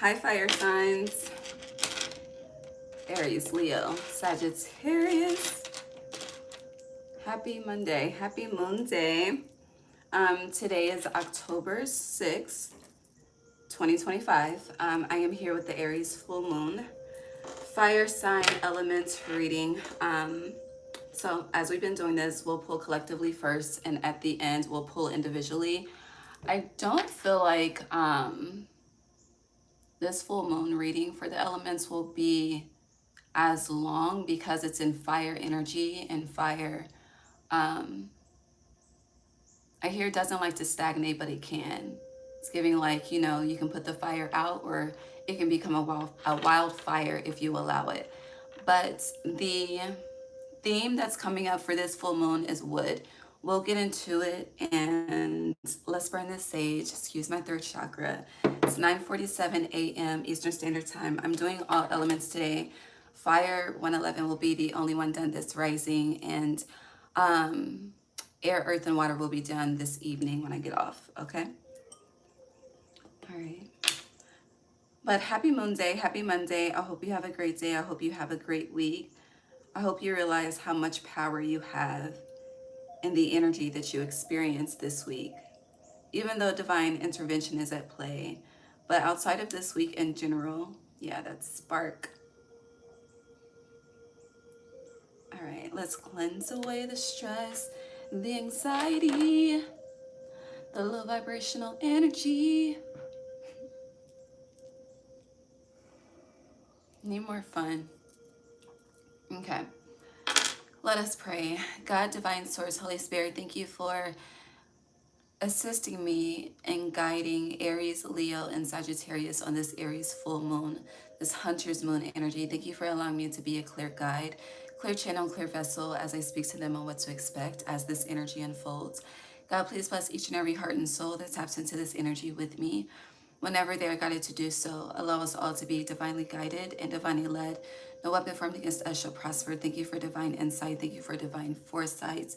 Hi, fire signs. Aries, Leo, Sagittarius. Happy Monday. Happy Moon Day. Today is October 6th, 2025. I am here with the Aries full moon. Fire sign element reading. So as we've been doing this, we'll pull collectively first, and at the end, we'll pull individually. I don't feel like this full moon reading for the elements will be as long because it's in fire energy, and fire, I hear, doesn't like to stagnate, but it can. It's giving like, you know, you can put the fire out, or it can become a wildfire if you allow it. But the theme that's coming up for this full moon is wood. We'll get into it, and let's burn this sage. Excuse my third chakra. It's 9:47 a.m. Eastern Standard Time. I'm doing all elements today. Fire 111 will be the only one done this rising, and air, earth, and water will be done this evening when I get off, okay? All right. But happy Moon Day, happy Monday. I hope you have a great day. I hope you have a great week. I hope you realize how much power you have in the energy that you experience this week, even though divine intervention is at play. But outside of this week in general, yeah, that's spark. All right, let's cleanse away the stress, the anxiety, the low vibrational energy. Need more fun. Okay. Let us pray. God, divine source, Holy Spirit, thank you for assisting me in guiding Aries, Leo, and Sagittarius on this Aries full moon, this hunter's moon energy. Thank you for allowing me to be a clear guide, clear channel, clear vessel as I speak to them on what to expect as this energy unfolds. God, please bless each and every heart and soul that taps into this energy with me. Whenever they are guided to do so, allow us all to be divinely guided and divinely led. No weapon formed against us shall prosper. Thank you for divine insight. Thank you for divine foresight.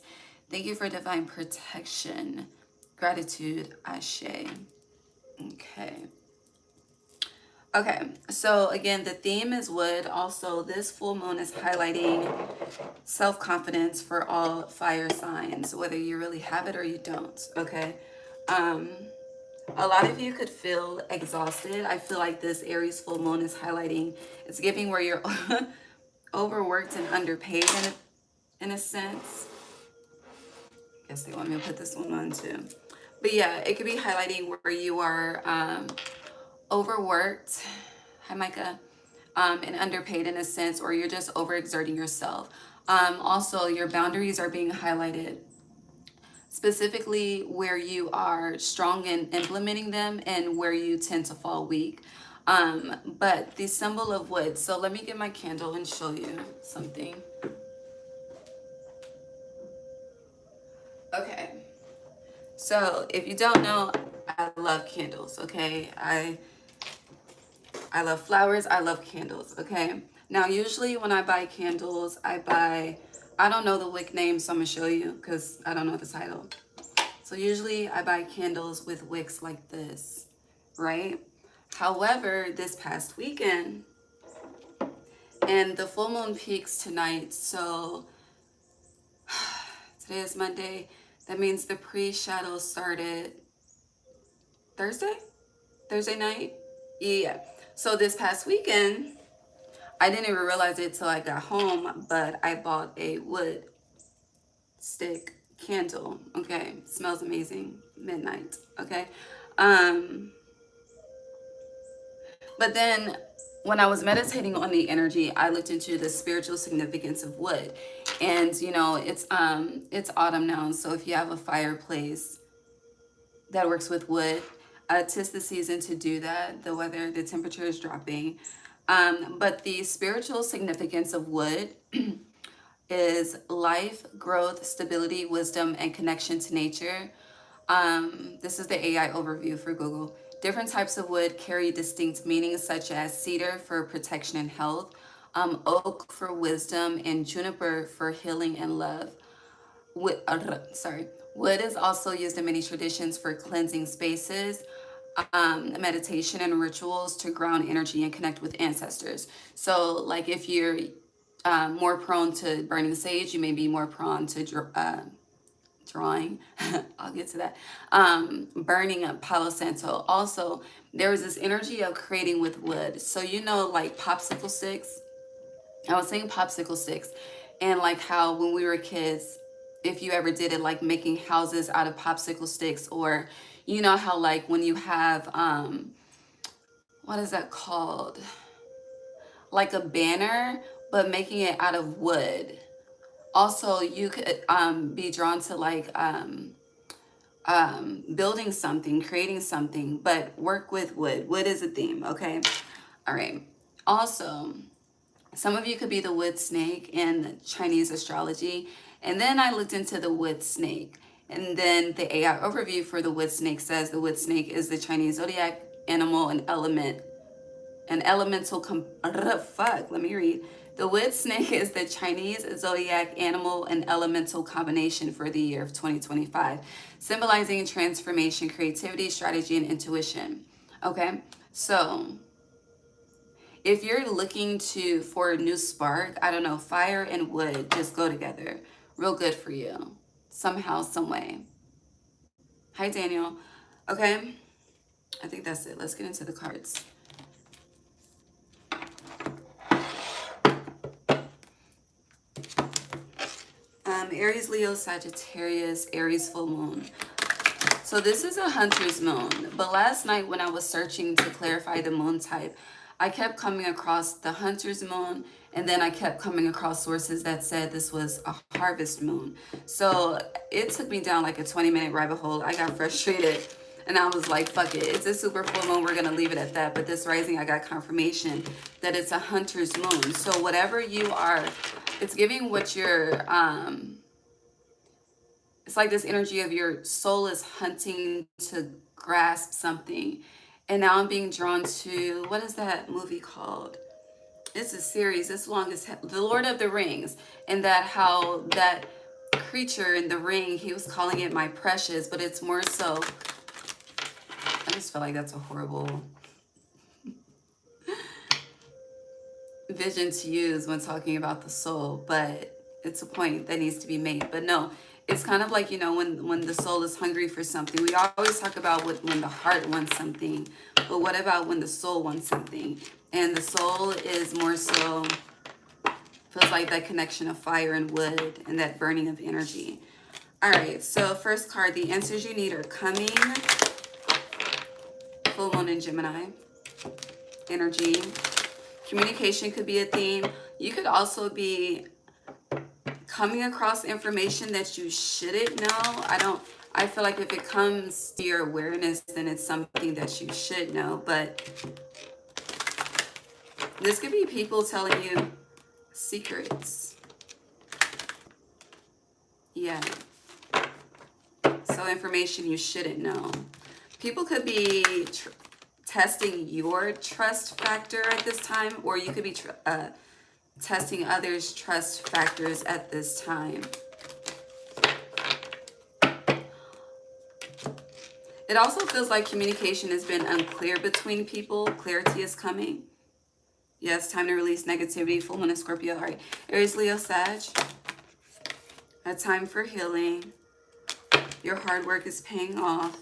Thank you for divine protection. Gratitude, Ashe. Okay, so again, the theme is wood. Also, this full moon is highlighting self-confidence for all fire signs, whether you really have it or you don't, okay? A lot of you could feel exhausted. I feel like this Aries full moon is highlighting, it's giving where you're overworked and underpaid in a sense. I guess they want me to put this one on too. But yeah, it could be highlighting where you are overworked, hi Micah, and underpaid in a sense, or you're just overexerting yourself. Also, your boundaries are being highlighted, specifically where you are strong in implementing them and where you tend to fall weak. But the symbol of wood, so let me get my candle and show you something. Okay, so if you don't know, I love candles, okay? I love flowers, I love candles, okay? Now, usually when I buy candles, I don't know the wick name, so I'm gonna show you because I don't know the title. So usually I buy candles with wicks like this, right? However, this past weekend, and the full moon peaks tonight, so today is Monday. That means the pre-shadow started Thursday night? Yeah. So this past weekend, I didn't even realize it till I got home, but I bought a wood stick candle, okay? Smells amazing, midnight, okay? But then when I was meditating on the energy, I looked into the spiritual significance of wood. And you know, it's autumn now, so if you have a fireplace that works with wood, 'tis the season to do that. The weather, the temperature is dropping. But the spiritual significance of wood is life, growth, stability, wisdom, and connection to nature. This is the AI overview for Google. Different types of wood carry distinct meanings, such as cedar for protection and health, oak for wisdom, and juniper for healing and love. Wood is also used in many traditions for cleansing spaces. meditation and rituals to ground energy and connect with ancestors. So like if you're more prone to burning sage, you may be more prone to drawing. I'll get to that. Burning up Palo Santo. Also, there was this energy of creating with wood. So you know, like popsicle sticks. I was saying popsicle sticks, and like how when we were kids, if you ever did it, like making houses out of popsicle sticks, or you know how like when you have what is that called? Like a banner, but making it out of wood. Also, you could be drawn to like building something, creating something, but work with wood. Wood is a theme, okay? All right. Also, some of you could be the wood snake in Chinese astrology. And then I looked into the wood snake. And then the AI overview for the wood snake says the wood snake is the Chinese zodiac animal and element, an elemental, fuck, let me read. The wood snake is the Chinese zodiac animal and elemental combination for the year of 2025, symbolizing transformation, creativity, strategy, and intuition. Okay, so if you're looking for a new spark, I don't know, fire and wood just go together. Real good for you. Somehow, some way. Hi, Daniel. Okay, I think that's it. Let's get into the cards. Aries, Leo, Sagittarius, Aries full moon. So this is a hunter's moon. But last night when I was searching to clarify the moon type, I kept coming across the hunter's moon, and then I kept coming across sources that said this was a harvest moon. So it took me down like a 20-minute rabbit hole. I got frustrated and I was like, fuck it. It's a super full moon. We're going to leave it at that. But this rising, I got confirmation that it's a hunter's moon. So whatever you are, it's giving what you're, it's like this energy of your soul is hunting to grasp something. And now I'm being drawn to, what is that movie called? It's a series, it's long as hell. The Lord of the Rings. And that how that creature in the ring, he was calling it my precious, but it's more so, I just feel like that's a horrible vision to use when talking about the soul, but it's a point that needs to be made. But no, it's kind of like, you know, when the soul is hungry for something. We always talk about when the heart wants something, but what about when the soul wants something? And the soul is more so, feels like that connection of fire and wood and that burning of energy. All right, so first card, the answers you need are coming. Full moon in Gemini. Energy. Communication could be a theme. You could also be coming across information that you shouldn't know. I feel like if it comes to your awareness, then it's something that you should know. But this could be people telling you secrets. Yeah. So information you shouldn't know. People could be testing your trust factor at this time, or you could be testing others' trust factors at this time. It also feels like communication has been unclear between people. Clarity is coming. Yes, time to release negativity. Full moon in Scorpio. All right. Aries, Leo, Sag. A time for healing. Your hard work is paying off.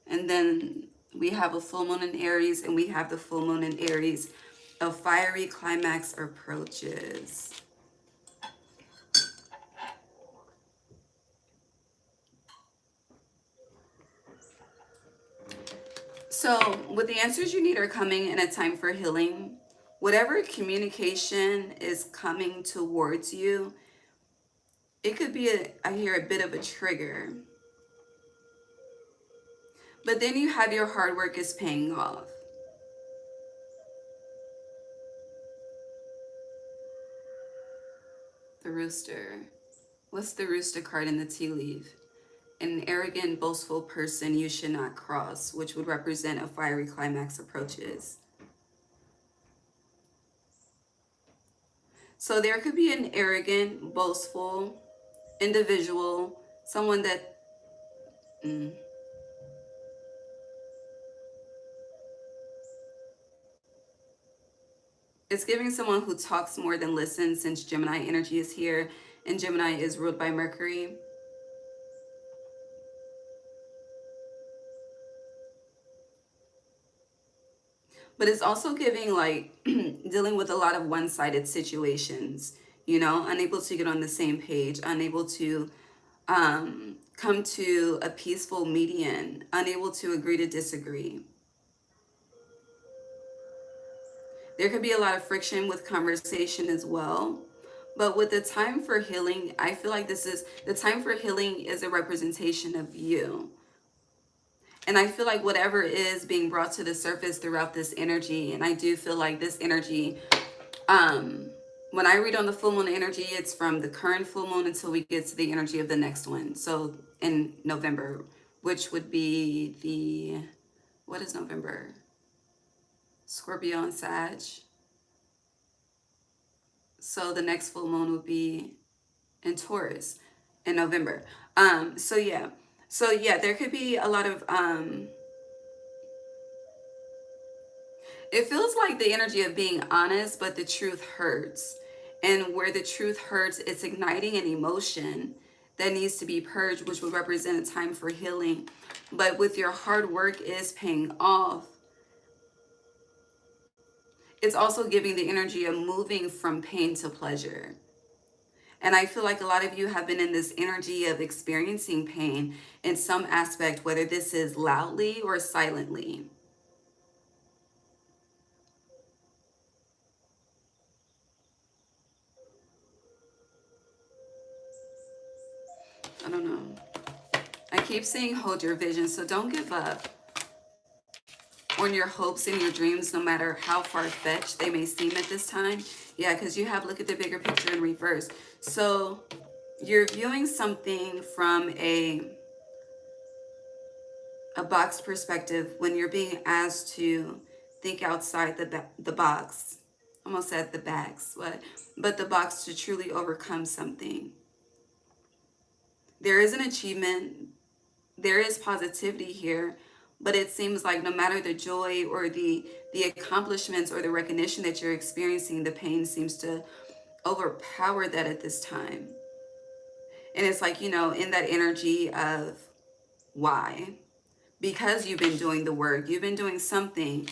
And then we have a full moon in Aries, and we have the full moon in Aries. A fiery climax approaches. So with the answers you need are coming in a time for healing. Whatever communication is coming towards you, it could be, I hear a bit of a trigger. But then you have your hard work is paying off. The rooster. What's the rooster card in the tea leaf? An arrogant, boastful person you should not cross, which would represent a fiery climax approaches. So there could be an arrogant, boastful individual, someone that It's giving someone who talks more than listens, since Gemini energy is here and Gemini is ruled by Mercury. But it's also giving like dealing with a lot of one-sided situations, you know, unable to get on the same page, unable to come to a peaceful median, unable to agree to disagree. There could be a lot of friction with conversation as well. But with the time for healing, I feel like this is the time for healing is a representation of you. And I feel like whatever is being brought to the surface throughout this energy, and I do feel like this energy, when I read on the full moon energy, it's from the current full moon until we get to the energy of the next one. So in November, which would be the, what is November? Scorpio and Sag. So the next full moon would be in Taurus in November. So yeah. So yeah, there could be a lot of it feels like the energy of being honest, but the truth hurts. And where the truth hurts, it's igniting an emotion that needs to be purged, which would represent a time for healing. But with your hard work is paying off. It's also giving the energy of moving from pain to pleasure. And I feel like a lot of you have been in this energy of experiencing pain in some aspect, whether this is loudly or silently. I don't know. I keep saying hold your vision, so don't give up on your hopes and your dreams, no matter how far-fetched they may seem at this time. Yeah, because you have look at the bigger picture in reverse. So you're viewing something from a box perspective when you're being asked to think outside the box. Almost said the bags, but the box to truly overcome something. There is an achievement, there is positivity here, but it seems like no matter the joy or the accomplishments or the recognition that you're experiencing, the pain seems to overpower that at this time. And it's like, you know, in that energy of why? Because you've been doing the work, you've been doing something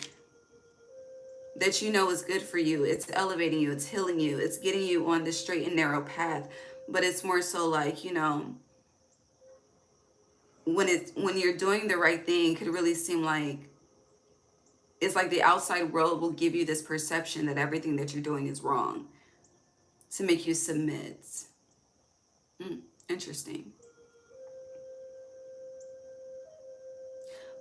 that you know is good for you. It's elevating you, it's healing you, it's getting you on the straight and narrow path. But it's more so like, you know, when you're doing the right thing, it could really seem like it's like the outside world will give you this perception that everything that you're doing is wrong to make you submit. Interesting.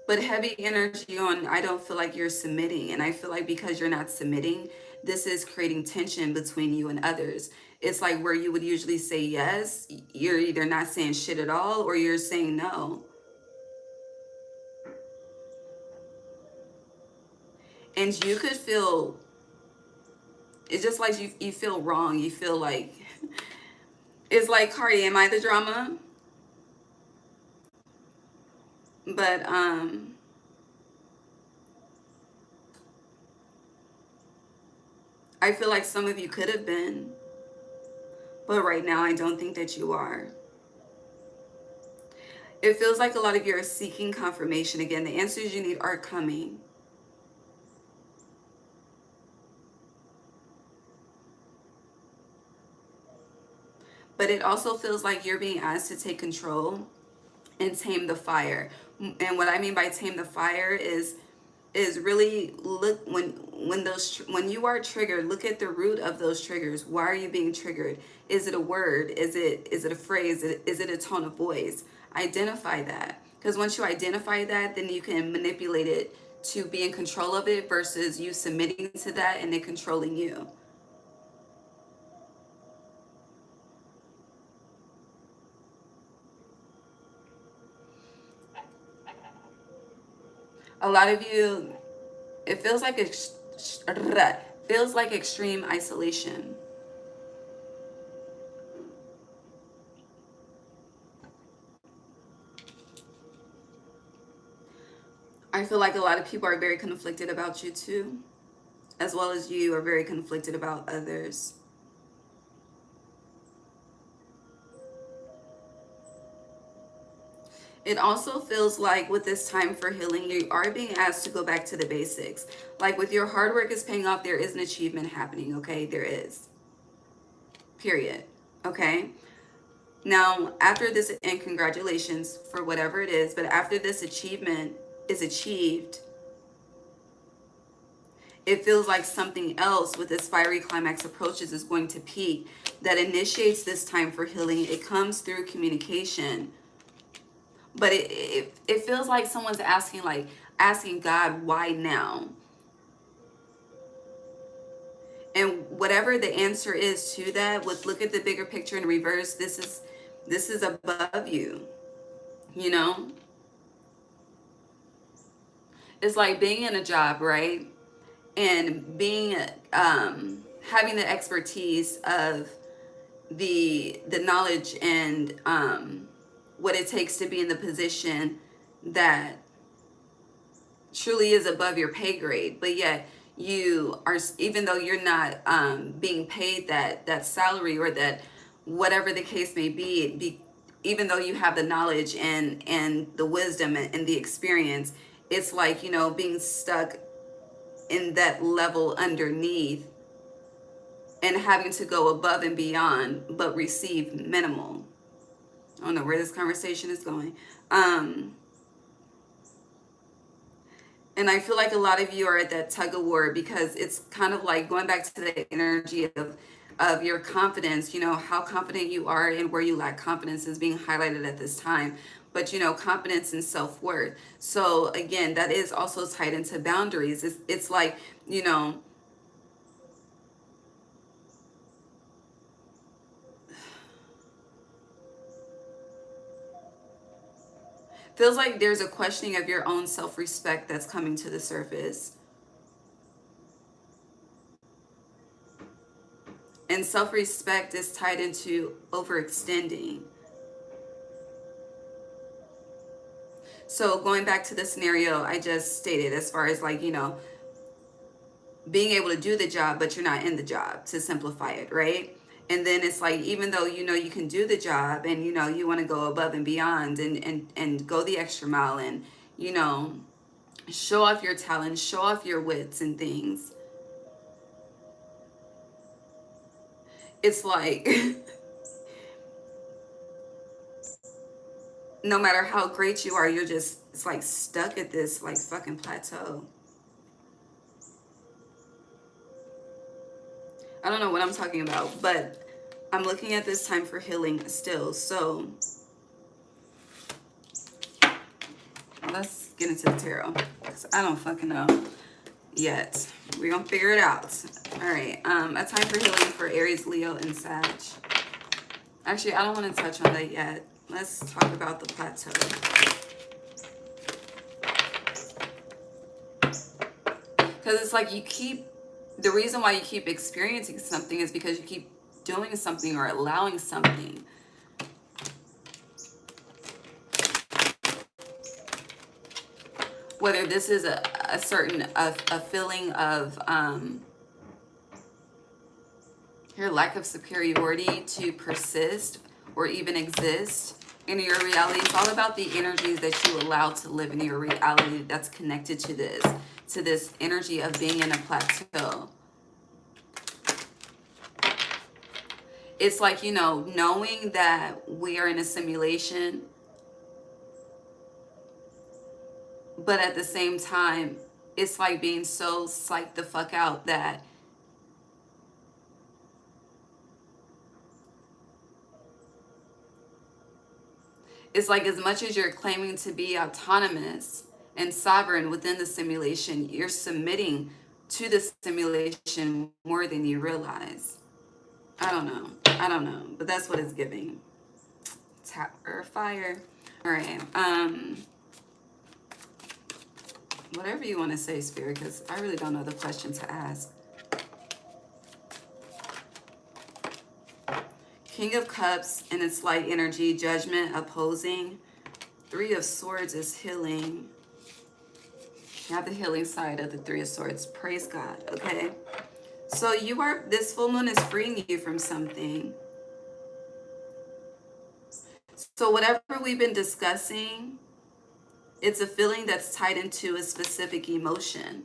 But heavy energy on, I don't feel like you're submitting. And I feel like because you're not submitting, this is creating tension between you and others. It's like where you would usually say yes, you're either not saying shit at all or you're saying no. And you could feel, it's just like you feel wrong. You feel like, it's like, Cardi, am I the drama? But I feel like some of you could have been, but right now I don't think that you are. It feels like a lot of you are seeking confirmation. Again, the answers you need are coming. But it also feels like you're being asked to take control and tame the fire. And what I mean by tame the fire is really look when you are triggered, look at the root of those triggers. Why are you being triggered? Is it a word? Is it a phrase? Is it a tone of voice? Identify that, because once you identify that, then you can manipulate it to be in control of it versus you submitting to that and it controlling you. A lot of you, it feels like feels like extreme isolation. I feel like a lot of people are very conflicted about you too. as well as you are very conflicted about others. It also feels like with this time for healing, you are being asked to go back to the basics. Like with your hard work is paying off, there is an achievement happening, okay? There is. Period. Okay? Now, after this, and congratulations for whatever it is, but after this achievement is achieved, it feels like something else with this fiery climax approaches is going to peak that initiates this time for healing. It comes through communication. But it feels like someone's asking God, why now? And whatever the answer is to that, look at the bigger picture in reverse. This is above you, you know? It's like being in a job, right? And being having the expertise of the knowledge and what it takes to be in the position that truly is above your pay grade, but yet you are, even though you're not being paid that salary or that whatever the case may be, even though you have the knowledge and the wisdom and the experience, it's like, you know, being stuck in that level underneath and having to go above and beyond but receive minimal. I don't know where this conversation is going. And I feel like a lot of you are at that tug of war because it's kind of like going back to the energy of your confidence, you know, how confident you are and where you lack confidence is being highlighted at this time. But, you know, confidence and self-worth. So again, that is also tied into boundaries. It's like, you know, feels like there's a questioning of your own self-respect that's coming to the surface. And self-respect is tied into overextending. So going back to the scenario I just stated, as far as like, you know, being able to do the job, but you're not in the job, to simplify it, right? And then it's like, even though you know you can do the job and you know you want to go above and beyond and go the extra mile and, you know, show off your talents, show off your wits and things. It's like no matter how great you are, you're just, it's like stuck at this like fucking plateau. I don't know what I'm talking about, but I'm looking at this time for healing still. So let's get into the tarot, because I don't fucking know yet. We're gonna figure it out. All right, a time for healing for Aries, Leo, and Sag. Actually, I don't want to touch on that yet. Let's talk about the plateau. Because it's like you keep, the reason why you keep experiencing something is because you keep doing something or allowing something. Whether this is a certain, a feeling of your lack of superiority to persist or even exist in your reality. It's all about the energies that you allow to live in your reality that's connected to this energy of being in a plateau. It's like, you know, knowing that we are in a simulation, but at the same time, it's like being so psyched the fuck out that it's like, as much as you're claiming to be autonomous and sovereign within the simulation, you're submitting to the simulation more than you realize. I don't know, but that's what it's giving. Tap or fire. All right. Whatever you want to say, Spirit, because I really don't know the question to ask. King of Cups and its light energy, Judgment, opposing. 3 of Swords is healing. You have the healing side of the Three of Swords. Praise God. Okay. So this full moon is freeing you from something. So whatever we've been discussing, it's a feeling that's tied into a specific emotion.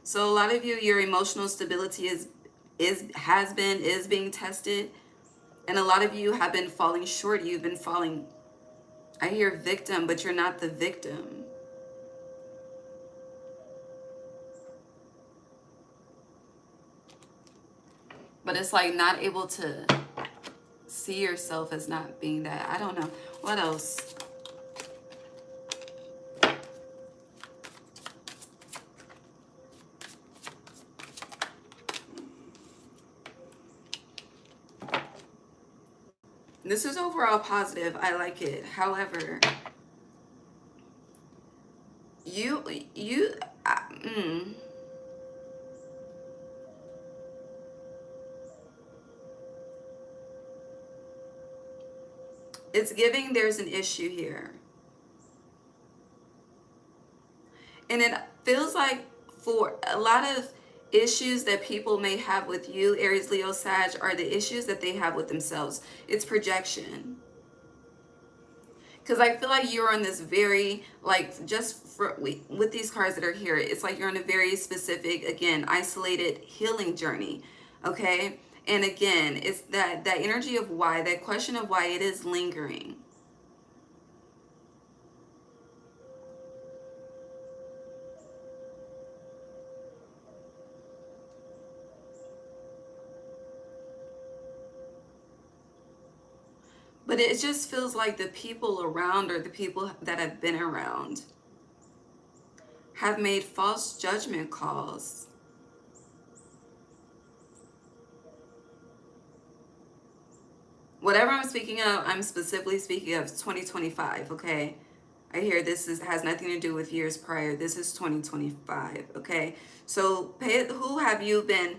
So a lot of you, your emotional stability is being tested. And a lot of you have been falling short. You've been falling, I hear victim, but you're not the victim. But it's like not able to see yourself as not being that. I don't know. What else? This is overall positive. I like it. However, it's giving there's an issue here. And it feels like for a lot of issues that people may have with you, Aries, Leo, Sag, are the issues that they have with themselves. It's projection. Because I feel like you're on this very, like, with these cards that are here, it's like you're on a very specific, again, isolated healing journey, okay? And again, it's that energy of why, that question of why it is lingering. But it just feels like the people around, or the people that have been around, have made false judgment calls. Whatever I'm speaking of, I'm specifically speaking of 2025, okay? I hear this has nothing to do with years prior. This is 2025, okay? So who have you been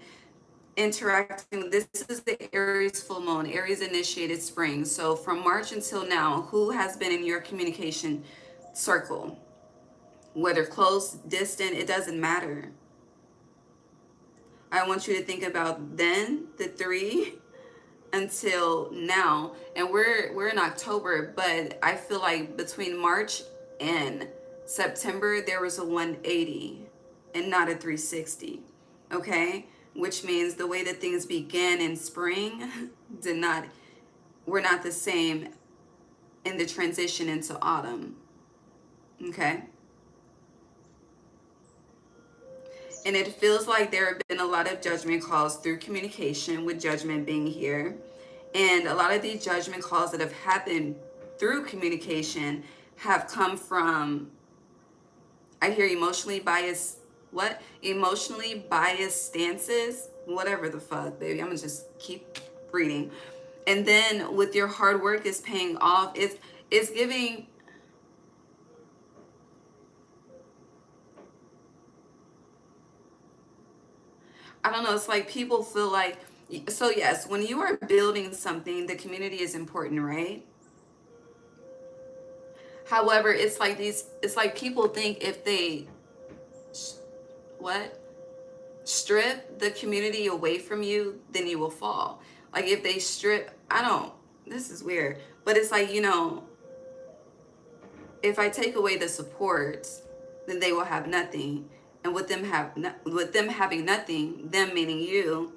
interacting with? This is the Aries full moon, Aries initiated spring. So from March until now, who has been in your communication circle? Whether close, distant, it doesn't matter. I want you to think about then, the 3, until now. And we're in October, but I feel like between March and September, there was a 180 and not a 360, okay? Which means the way that things began in spring were not the same in the transition into autumn, okay? And it feels like there have been a lot of judgment calls through communication, with judgment being here. And a lot of these judgment calls that have happened through communication have come from, I hear emotionally biased, what? Emotionally biased stances, whatever the fuck, baby. I'm gonna just keep reading. And then with your hard work is paying off, it's giving, I don't know, it's like people feel like, so yes, when you are building something, the community is important, right? However, it's like people think if they, what? Strip the community away from you, then you will fall. Like if they strip, this is weird, but it's like, if I take away the support, then they will have nothing. And with them having nothing, them meaning you,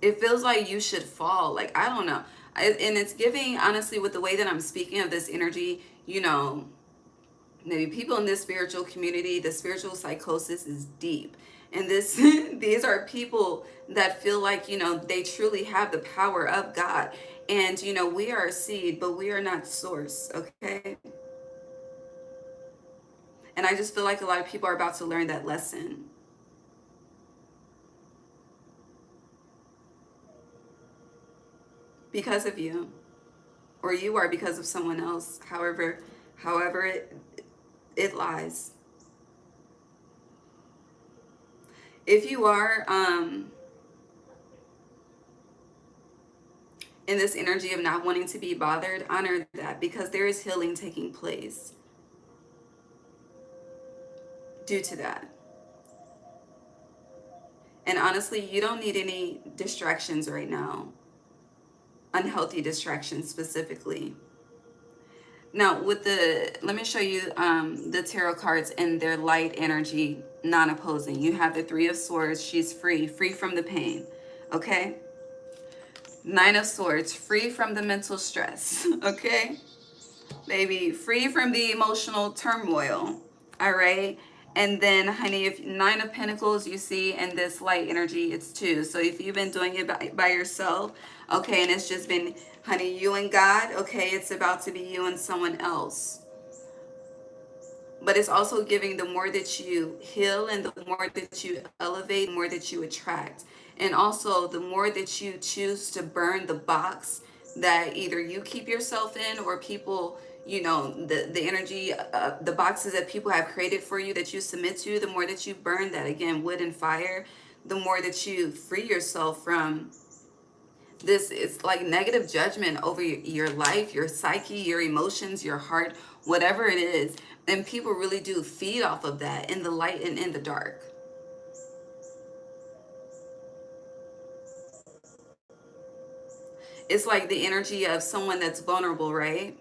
it feels like you should fall. Like, I don't know. And it's giving, honestly, with the way that I'm speaking of this energy, maybe people in this spiritual community, the spiritual psychosis is deep. And these are people that feel like, they truly have the power of God. And, we are a seed, but we are not source, okay? And I just feel like a lot of people are about to learn that lesson. Because of you. Or you are because of someone else. However it lies. If you are, in this energy of not wanting to be bothered, honor that, because there is healing taking place due to that. And honestly, you don't need any distractions right now, unhealthy distractions specifically. Now, with the, let me show you the tarot cards and their light energy, non-opposing. You have the Three of Swords. She's free, free from the pain. Okay? Nine of Swords, free from the mental stress. Okay? Baby, free from the emotional turmoil. All right? And then, honey, if Nine of Pentacles you see, and this light energy, it's two. So if you've been doing it by yourself, okay, and it's just been, honey, you and God, okay, it's about to be you and someone else. But it's also giving, the more that you heal and the more that you elevate, the more that you attract. And also the more that you choose to burn the box that either you keep yourself in, or people, you know, the energy, the boxes that people have created for you that you submit to, the more that you burn that, again, wood and fire, the more that you free yourself from this. It's like negative judgment over your life, your psyche, your emotions, your heart, whatever it is. And people really do feed off of that in the light and in the dark. It's like the energy of someone that's vulnerable, right?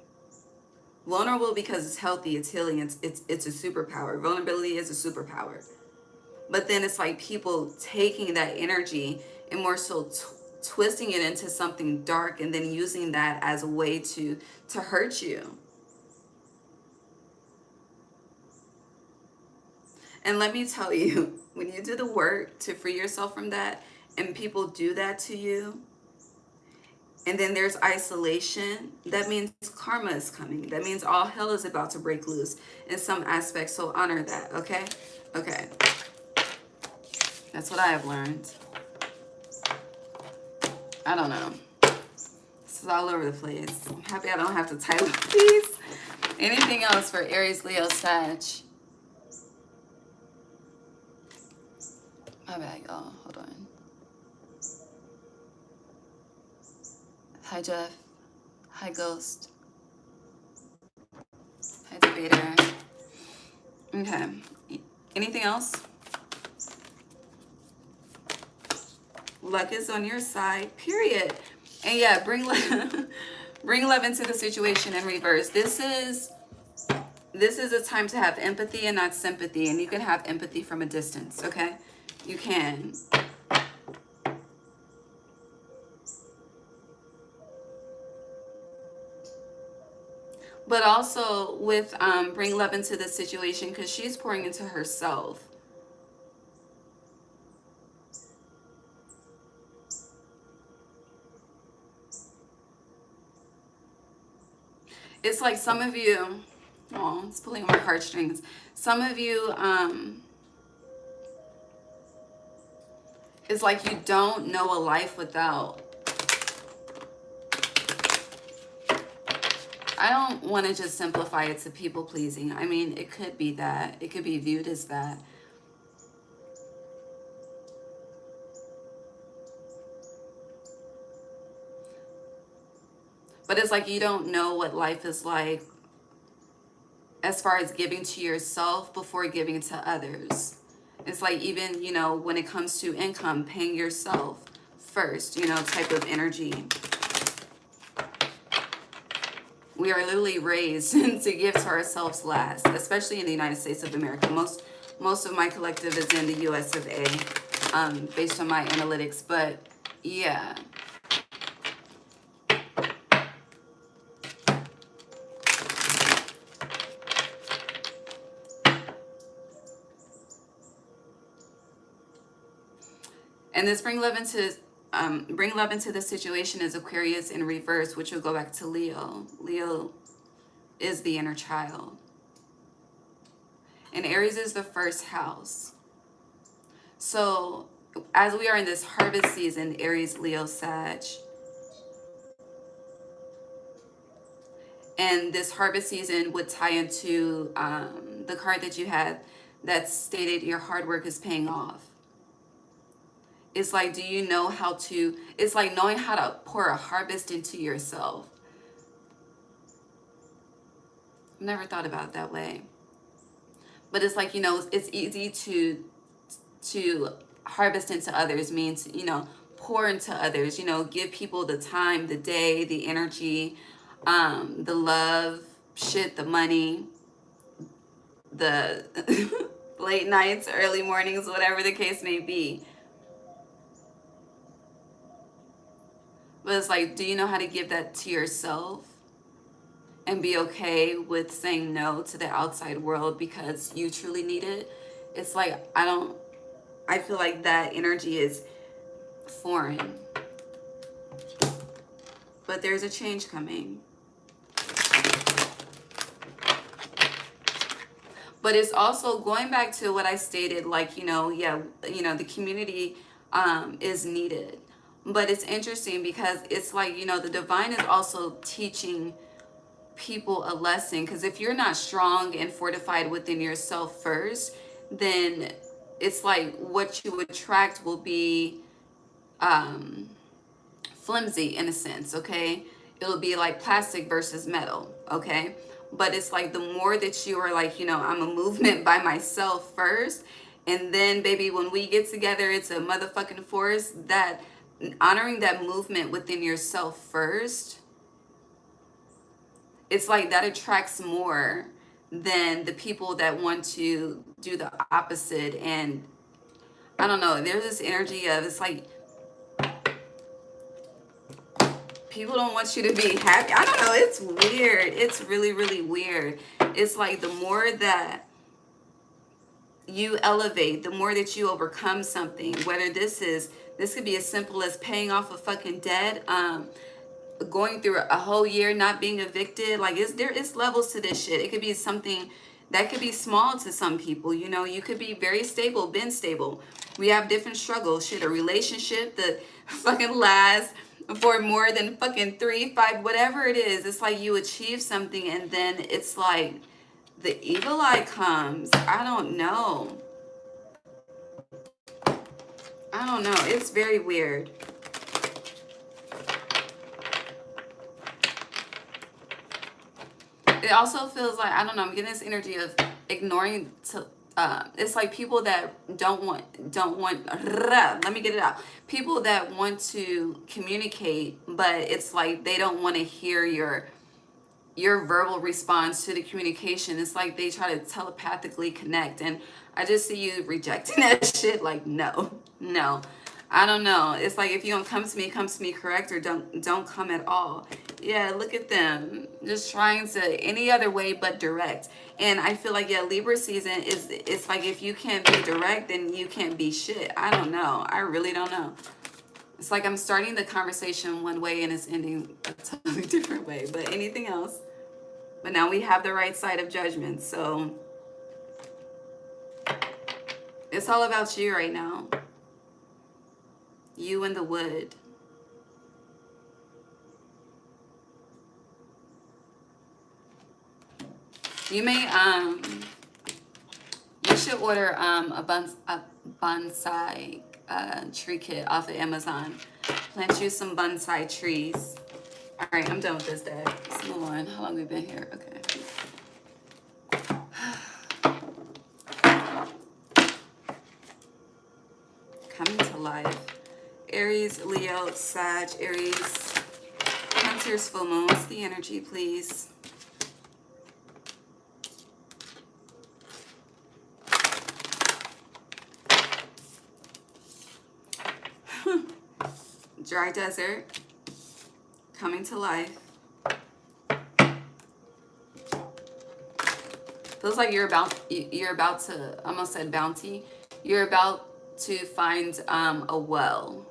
Vulnerable because it's healthy, it's healing, it's a superpower. Vulnerability is a superpower. But then it's like people taking that energy and more so twisting it into something dark, and then using that as a way to hurt you. And let me tell you, when you do the work to free yourself from that, and people do that to you, and then there's isolation, that means karma is coming. That means all hell is about to break loose in some aspect. So honor that, okay? Okay. That's what I have learned. I don't know. This is all over the place. I'm happy I don't have to title these. Anything else for Aries, Leo, Sag? My bad, y'all. Hold on. Hi, Jeff. Hi, Ghost. Hi, Debater. Okay. Anything else? Luck is on your side, period. And yeah, bring love, bring love into the situation in reverse. This is a time to have empathy and not sympathy. And you can have empathy from a distance, okay? You can. But also with bring love into the situation, because she's pouring into herself. It's like some of you, oh, it's pulling on my heartstrings. Some of you, it's like you don't know a life without. I don't want to just simplify it to people pleasing. I mean, it could be that. It could be viewed as that. But it's like you don't know what life is like as far as giving to yourself before giving to others. It's like, even, you know, when it comes to income, paying yourself first, you know, type of energy. We are literally raised to give to ourselves last, especially in the United States of America. Most of my collective is in the US of A, based on my analytics. But yeah. And this bring love into the situation is Aquarius in reverse, which will go back to Leo. Leo is the inner child. And Aries is the first house. So as we are in this harvest season, Aries, Leo, Sag, and this harvest season would tie into the card that you had that stated your hard work is paying off. It's like, do you know how to, it's like knowing how to pour a harvest into yourself. I've never thought about it that way. But it's like, you know, it's easy to harvest into others, means, you know, pour into others, you know, give people the time, the day, the energy, the love, shit, the money, the late nights, early mornings, whatever the case may be. But it's like, do you know how to give that to yourself and be okay with saying no to the outside world because you truly need it? It's like, I feel like that energy is foreign. But there's a change coming. But it's also going back to what I stated, like, you know, yeah, you know, the community is needed. But it's interesting because it's like, you know, the divine is also teaching people a lesson. Because if you're not strong and fortified within yourself first, then it's like what you attract will be flimsy in a sense, okay? It'll be like plastic versus metal, okay? But it's like the more that you are like, you know, I'm a movement by myself first, and then baby, when we get together, it's a motherfucking force. That honoring that movement within yourself first, it's like that attracts more than the people that want to do the opposite. And I don't know, there's this energy of, it's like people don't want you to be happy. I don't know, it's weird. It's really, really weird. It's like the more that you elevate, the more that you overcome something, whether this could be as simple as paying off a fucking debt, going through a whole year not being evicted. Like, there is levels to this shit. It could be something that could be small to some people. You know, you could be very stable, been stable. We have different struggles. Shit, a relationship that fucking lasts for more than fucking 3, 5, whatever it is. It's like you achieve something and then it's like the evil eye comes. I don't know. I don't know. It's very weird. It also feels like, I don't know, I'm getting this energy of ignoring to, it's like people that don't want, let me get it out. People that want to communicate, but it's like they don't want to hear your verbal response to the communication. It's like they try to telepathically connect, and I just see you rejecting that shit. Like, no, I don't know. It's like, if you don't come to me correct, or don't come at all. Yeah, look at them just trying to any other way but direct. And I feel like, yeah, Libra season is, it's like, if you can't be direct, then you can't be shit. I don't know. I really don't know. It's like I'm starting the conversation one way and it's ending a totally different way. But anything else? But now we have the right side of judgment. So it's all about you right now. You and the wood. You may you should order a bonsai tree kit off of Amazon. Plant you some bonsai trees. All right, I'm done with this day. Let's move on. How long have we been here? Okay. Coming to life. Aries, Leo, Sag, Aries. Cancer's full moon. What's the energy, please? Dry desert. Coming to life. Feels like you're about to, I almost said bounty. You're about to find a well.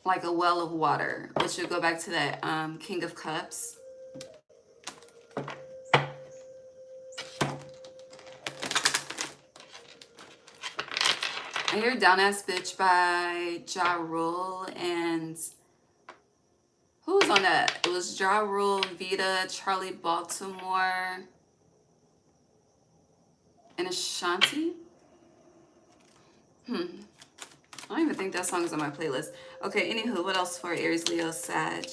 Like a well of water, which would go back to that King of Cups. I hear Down Ass Bitch by Ja Rule, and who was on that? It was Ja Rule, Vita, Charlie Baltimore, and Ashanti. I don't even think that song is on my playlist. Okay, anywho, what else for Aries, Leo, Sag?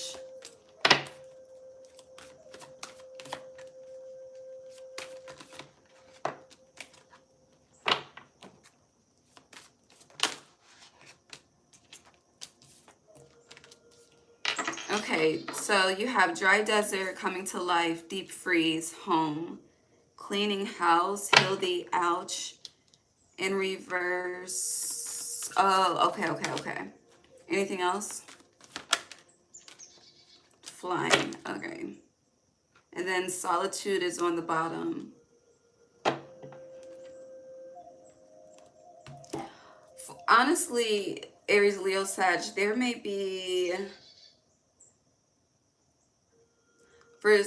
Okay, so you have dry desert, coming to life, deep freeze, home, cleaning house, heal the ouch, in reverse. Oh, okay. Anything else? Flying, okay. And then solitude is on the bottom. Honestly, Aries, Leo, Sag, there may be, for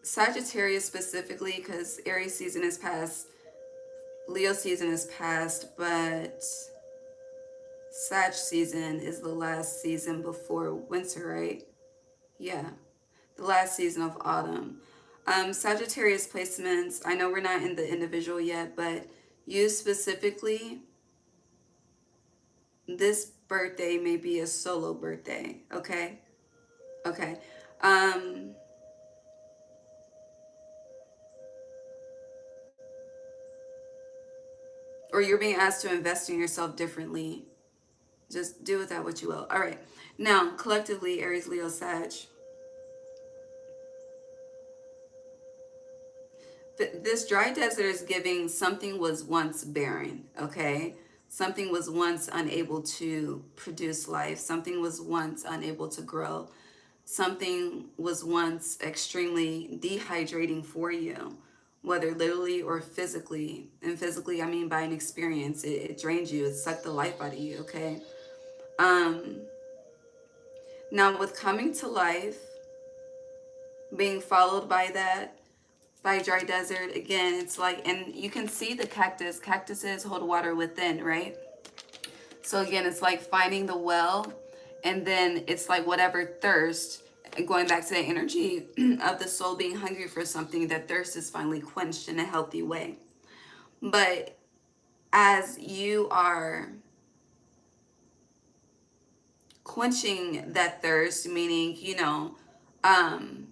Sagittarius specifically, because Aries season is past, Leo season is past, but Sag season is the last season before winter, right? Yeah, the last season of autumn. Sagittarius placements, I know we're not in the individual yet, but you specifically, this birthday may be a solo birthday, okay? Okay. Um, or you're being asked to invest in yourself differently. Just do with that what you will. All right. Now, collectively, Aries, Leo, Sag. This dry desert is giving something was once barren, okay? Something was once unable to produce life. Something was once unable to grow. Something was once extremely dehydrating for you, whether literally or physically. And physically, I mean by an experience. It drained you. It sucked the life out of you, okay? Um, Now, with coming to life, being followed by that, by dry desert, again, it's like, and you can see the cactus. Cactuses hold water within, right? So again, it's like finding the well, and then it's like whatever thirst, and going back to the energy of the soul being hungry for something, that thirst is finally quenched in a healthy way. But as you are quenching that thirst, meaning, um,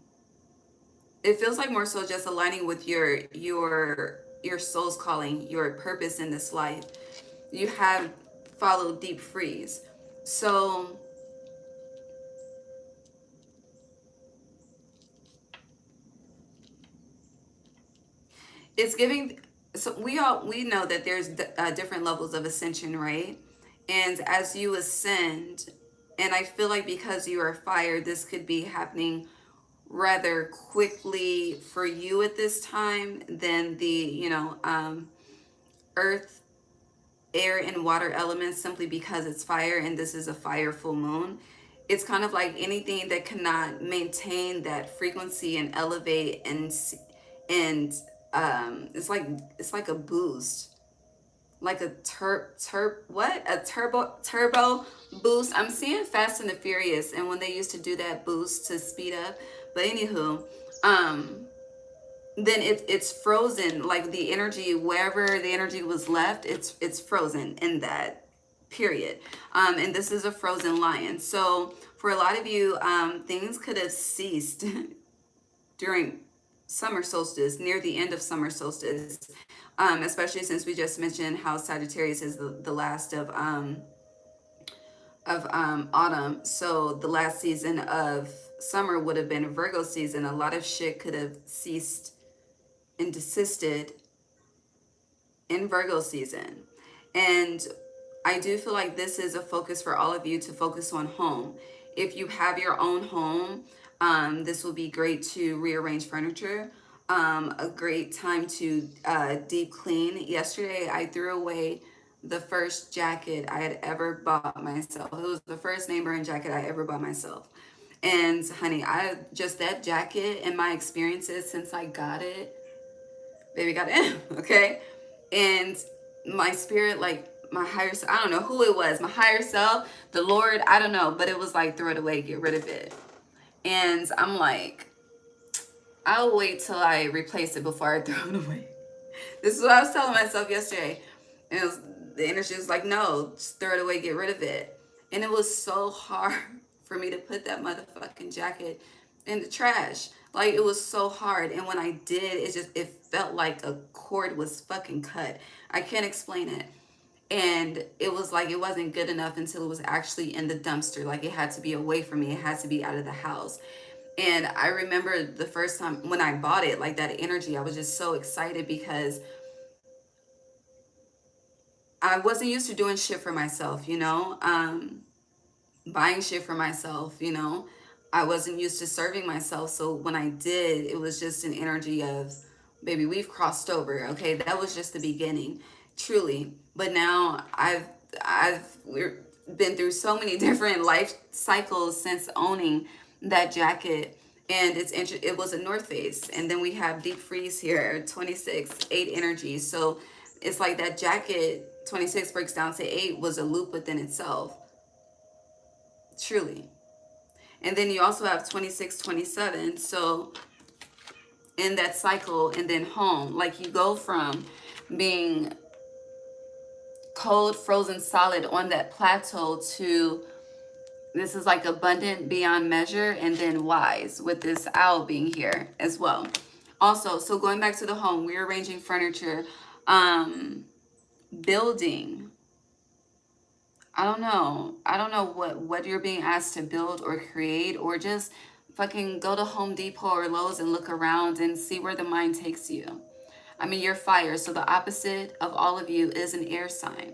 it feels like more so just aligning with your soul's calling, your purpose in this life. You have followed deep freeze. So it's giving, so we know that there's different levels of ascension, right? And as you ascend, and I feel like because you are fire, this could be happening rather quickly for you at this time than the earth, air, and water elements, simply because it's fire and this is a fire full moon. It's kind of like anything that cannot maintain that frequency and elevate, and it's like a boost, like a turbo boost. I'm seeing Fast and the Furious, and when they used to do that boost to speed up. But anywho, um then it's frozen, like the energy, wherever the energy was left, it's frozen in that period. And this is a frozen lion. So for a lot of you, things could have ceased during summer solstice, near the end of summer solstice, especially since we just mentioned how Sagittarius is the last of autumn. So the last season of summer would have been Virgo season. A lot of shit could have ceased and desisted in Virgo season. And I do feel like this is a focus for all of you, to focus on home. If you have your own home, this will be great to rearrange furniture. A great time to deep clean. Yesterday, I threw away the first jacket I had ever bought myself. It was the first name brand jacket I ever bought myself. And honey, I just, that jacket and my experiences since I got it, baby, got in, okay? And my spirit, like my higher self, I don't know who it was, my higher self, the Lord, I don't know, but it was like, throw it away, get rid of it. And I'm like, I'll wait till I replace it before I throw it away. This is what I was telling myself yesterday. And it was, the energy was like, no, just throw it away, get rid of it. And it was so hard for me to put that motherfucking jacket in the trash. Like, it was so hard. And when I did, it felt like a cord was fucking cut. I can't explain it. And it was like it wasn't good enough until it was actually in the dumpster. Like, it had to be away from me, it had to be out of the house. And I remember the first time when I bought it, like, that energy, I was just so excited because I wasn't used to doing shit for myself, buying shit for myself, I wasn't used to serving myself. So when I did, it was just an energy of, baby, we've crossed over. Okay, that was just the beginning, truly. But now we're been through so many different life cycles since owning that jacket. And it was a North Face, and then we have deep freeze here, 26 8 energy. So it's like that jacket, 26 breaks down to 8, was a loop within itself, truly. And then you also have 26 27. So in that cycle, and then home, like, you go from being cold, frozen, solid on that plateau to this is like abundant beyond measure, and then wise, with this owl being here as well. Also, so going back to the home, rearranging furniture, building. I don't know. I don't know what you're being asked to build or create, or just fucking go to Home Depot or Lowe's and look around and see where the mind takes you. I mean, you're fire, so the opposite of all of you is an air sign.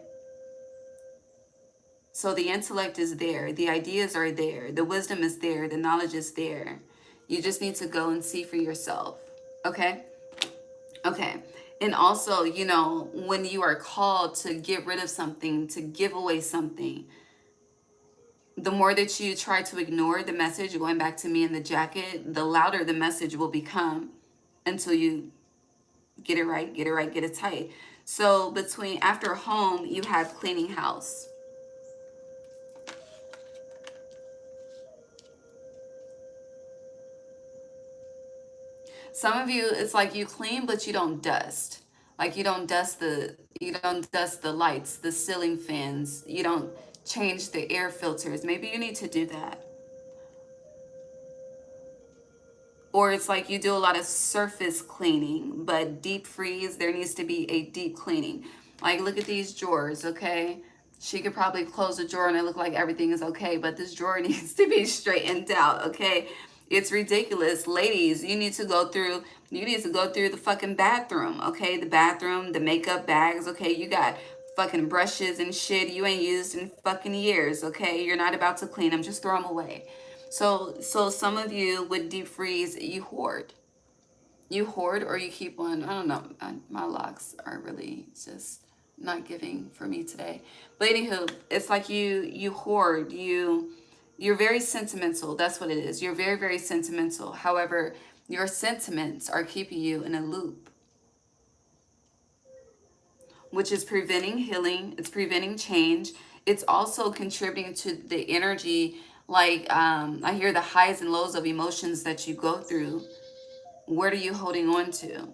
So the intellect is there, the ideas are there, the wisdom is there, the knowledge is there. You just need to go and see for yourself. Okay? Okay. And also, when you are called to get rid of something, to give away something, the more that you try to ignore the message, going back to me in the jacket, the louder the message will become until you get it right, get it right, get it tight. So after home, you have cleaning house. Some of you, it's like you clean, but you don't dust. Like, you don't dust the lights, the ceiling fans. You don't change the air filters. Maybe you need to do that. Or it's like you do a lot of surface cleaning, but deep freeze, there needs to be a deep cleaning. Like, look at these drawers, okay? She could probably close the drawer and it look like everything is okay, but this drawer needs to be straightened out, okay? It's ridiculous. Ladies, you need to go through the fucking bathroom, okay? The bathroom, the makeup bags, okay? You got fucking brushes and shit you ain't used in fucking years, okay? You're not about to clean them, just throw them away. So some of you with deep freeze, you hoard. You hoard, or you keep on, I don't know, my locks are really just not giving for me today. But anywho, it's like you hoard, you're very sentimental. That's what it is. You're very, very sentimental. However, your sentiments are keeping you in a loop, which is preventing healing. It's preventing change. It's also contributing to the energy. Like, I hear the highs and lows of emotions that you go through. What are you holding on to?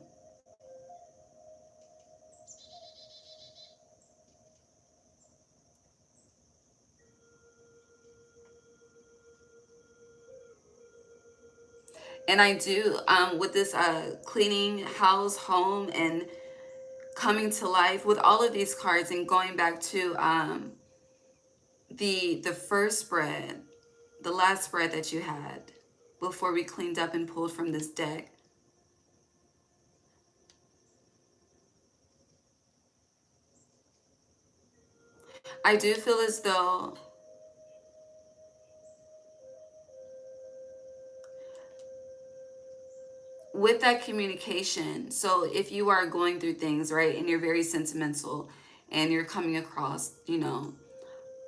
And I do, with this cleaning house, home, and coming to life, with all of these cards, and going back to the first spread, the last spread that you had before we cleaned up and pulled from this deck. I do feel as though with that communication, so if you are going through things, right, and you're very sentimental and you're coming across,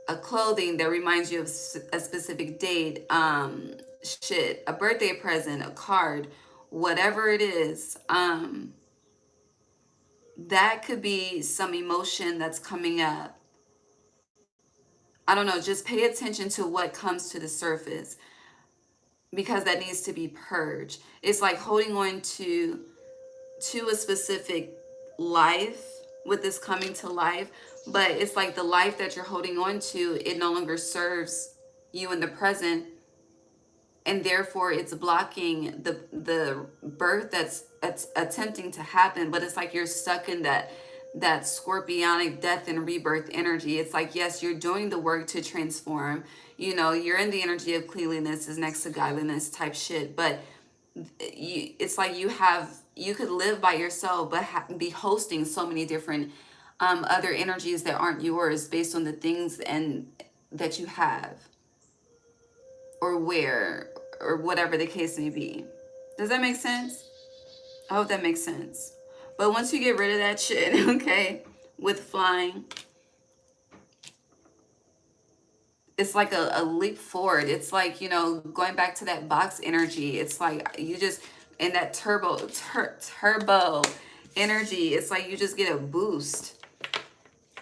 a clothing that reminds you of a specific date, shit, a birthday present, a card, whatever it is, that could be some emotion that's coming up. I don't know, just pay attention to what comes to the surface, because that needs to be purged. It's like holding on to a specific life, with this coming to life, But it's like the life that you're holding on to, it no longer serves you in the present, and therefore it's blocking the birth that's attempting to happen. But it's like you're stuck in that scorpionic death and rebirth energy. It's like, yes, you're doing the work to transform, you know, you're in the energy of cleanliness is next to godliness type shit, but it's like you could live by yourself but be hosting so many different other energies that aren't yours based on the things and that you have or wear or whatever the case may be. Does that make sense? I hope that makes sense. But once you get rid of that shit, okay, with flying, it's like a leap forward. It's like, you know, going back to that box energy. It's like you just, in that turbo energy, it's like you just get a boost.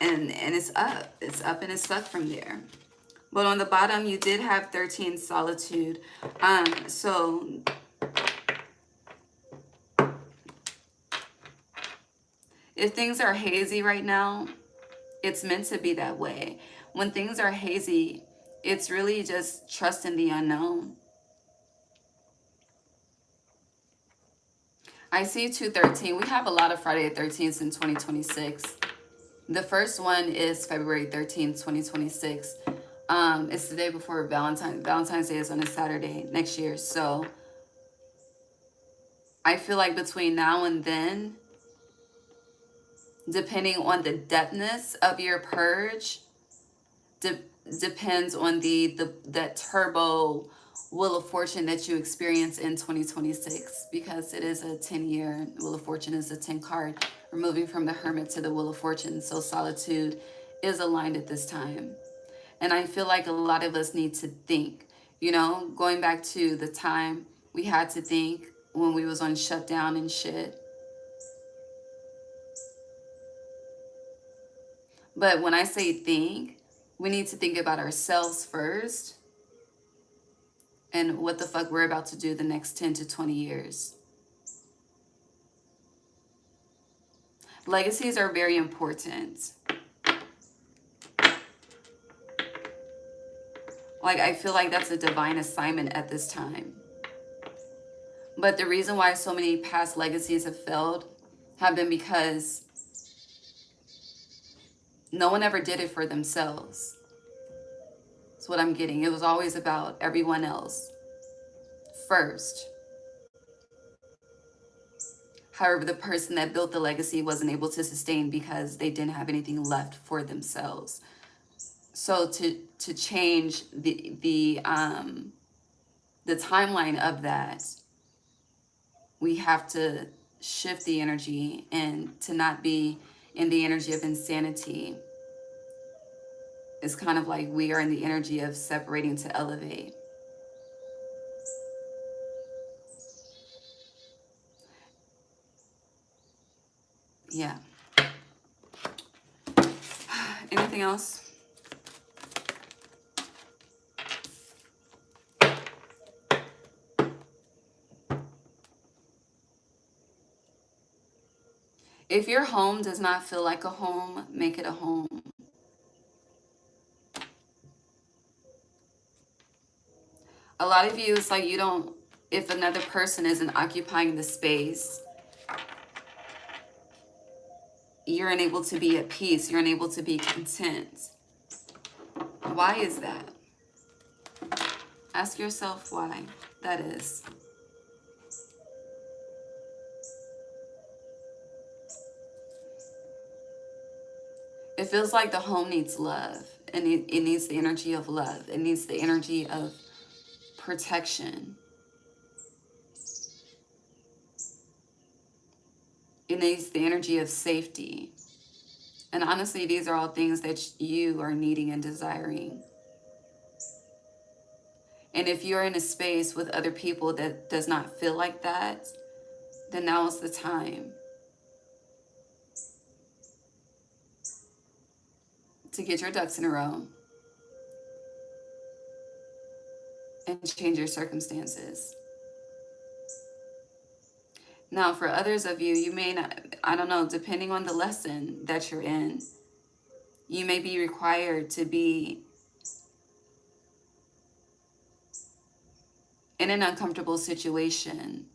And it's up. It's up and it's stuck from there. But on the bottom, you did have 13 solitude. So if things are hazy right now, it's meant to be that way. When things are hazy, it's really just trust in the unknown. I see 213. We have a lot of Friday the 13th in 2026. The first one is February 13th, 2026. It's the day before Valentine's Day is on a Saturday next year. So I feel like between now and then, depending on the depthness of your purge, depends on that turbo Wheel of Fortune that you experience in 2026, because it is a 10-year. Wheel of Fortune is a 10 card. We're moving from the Hermit to the Wheel of Fortune. So solitude is aligned at this time. And I feel like a lot of us need to think, you know, going back to the time we had to think when we was on shutdown and shit. But when I say think, we need to think about ourselves first and what the fuck we're about to do the next 10 to 20 years. Legacies are very important. Like, I feel like that's a divine assignment at this time. But the reason why so many past legacies have failed have been because no one ever did it for themselves. That's what I'm getting. It was always about everyone else first. However, the person that built the legacy wasn't able to sustain because they didn't have anything left for themselves. So to change the timeline of that, we have to shift the energy and to not be in the energy of insanity. It's kind of like we are in the energy of separating to elevate. Yeah. Anything else? If your home does not feel like a home, make it a home. A lot of you, it's like you don't, if another person isn't occupying the space, you're unable to be at peace. You're unable to be content. Why is that? Ask yourself why that is. It feels like the home needs love, and it needs the energy of love. It needs the energy of protection. It needs the energy of safety. And honestly, these are all things that you are needing and desiring. And if you're in a space with other people that does not feel like that, then now is the time to get your ducks in a row and change your circumstances. Now, for others of you, you may not, I don't know, depending on the lesson that you're in, You may be required to be in an uncomfortable situation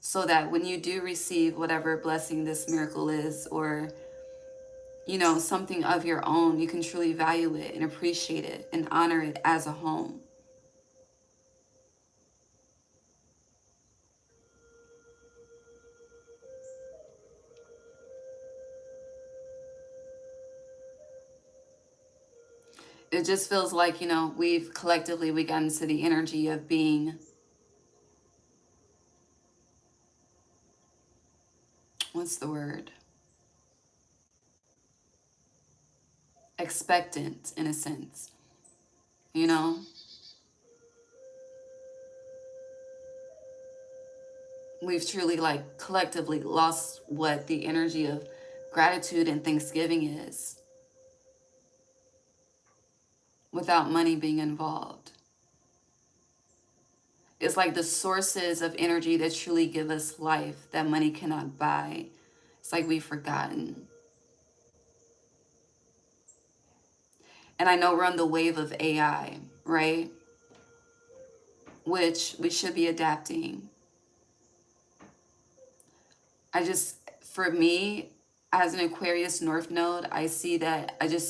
so that when you do receive whatever blessing this miracle is, or, you know, something of your own, you can truly value it and appreciate it and honor it as a home. It just feels like, you know, we've collectively, we got into the energy of being, what's the word? Expectant, in a sense, you know? We've truly, like, collectively lost what the energy of gratitude and thanksgiving is without money being involved. It's like the sources of energy that truly give us life that money cannot buy. It's like we've forgotten. And I know we're on the wave of AI, right? Which we should be adapting. For me, as an Aquarius North Node, I just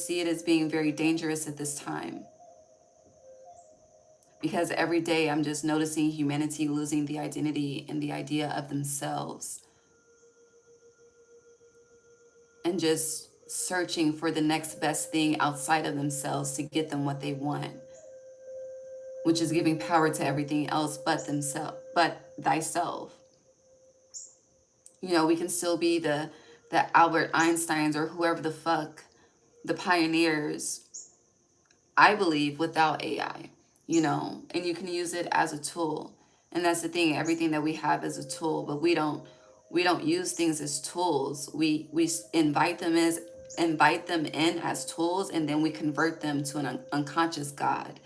see it as being very dangerous at this time. Because every day I'm just noticing humanity losing the identity and the idea of themselves. And just searching for the next best thing outside of themselves to get them what they want. Which is giving power to everything else but thyself. You know, we can still be the Albert Einsteins or whoever the fuck, the pioneers, I believe, without AI, you know, and you can use it as a tool. And that's the thing, everything that we have is a tool, but we don't use things as tools. We invite them in as tools, and then we convert them to an unconscious God.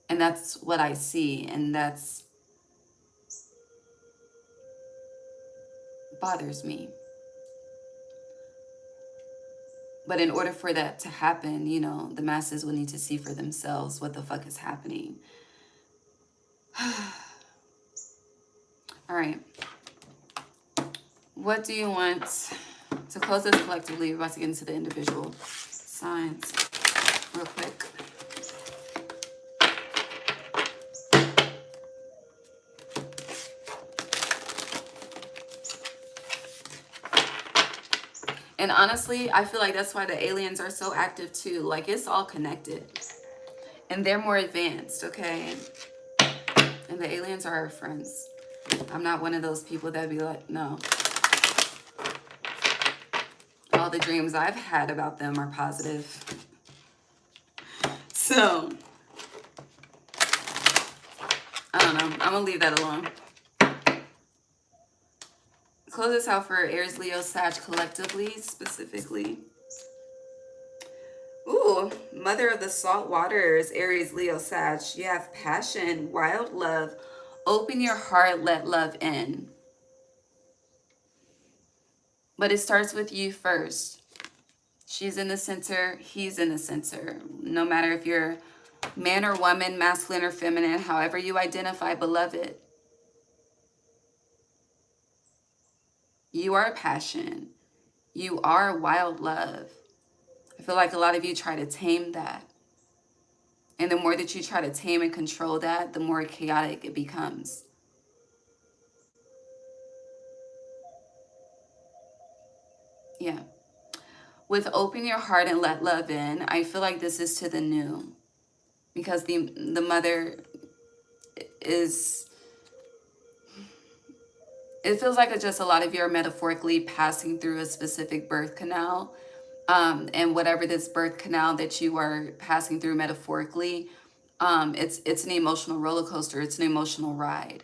And that's what I see, and that's bothers me. But in order for that to happen, you know, the masses will need to see for themselves what the fuck is happening. All right. What do you want to close this collectively? We're about to get into the individual signs real quick. And honestly, I feel like that's why the aliens are so active too. Like, it's all connected. And they're more advanced, okay? And the aliens are our friends. I'm not one of those people that be like, no. All the dreams I've had about them are positive. So, I don't know. I'm going to leave that alone. Close this out for Aries, Leo, Sag collectively, specifically. Ooh, Mother of the Salt Waters, Aries, Leo, Sag. You have passion, wild love. Open your heart, let love in. But it starts with you first. She's in the center, he's in the center. No matter if you're man or woman, masculine or feminine, however you identify, beloved. You are passion. You are wild love. I feel like a lot of you try to tame that. And the more that you try to tame and control that, the more chaotic it becomes. Yeah. With open your heart and let love in, I feel like this is to the new. Because the mother is... It feels like just a lot of you are metaphorically passing through a specific birth canal. And whatever this birth canal that you are passing through metaphorically, it's an emotional roller coaster. It's an emotional ride.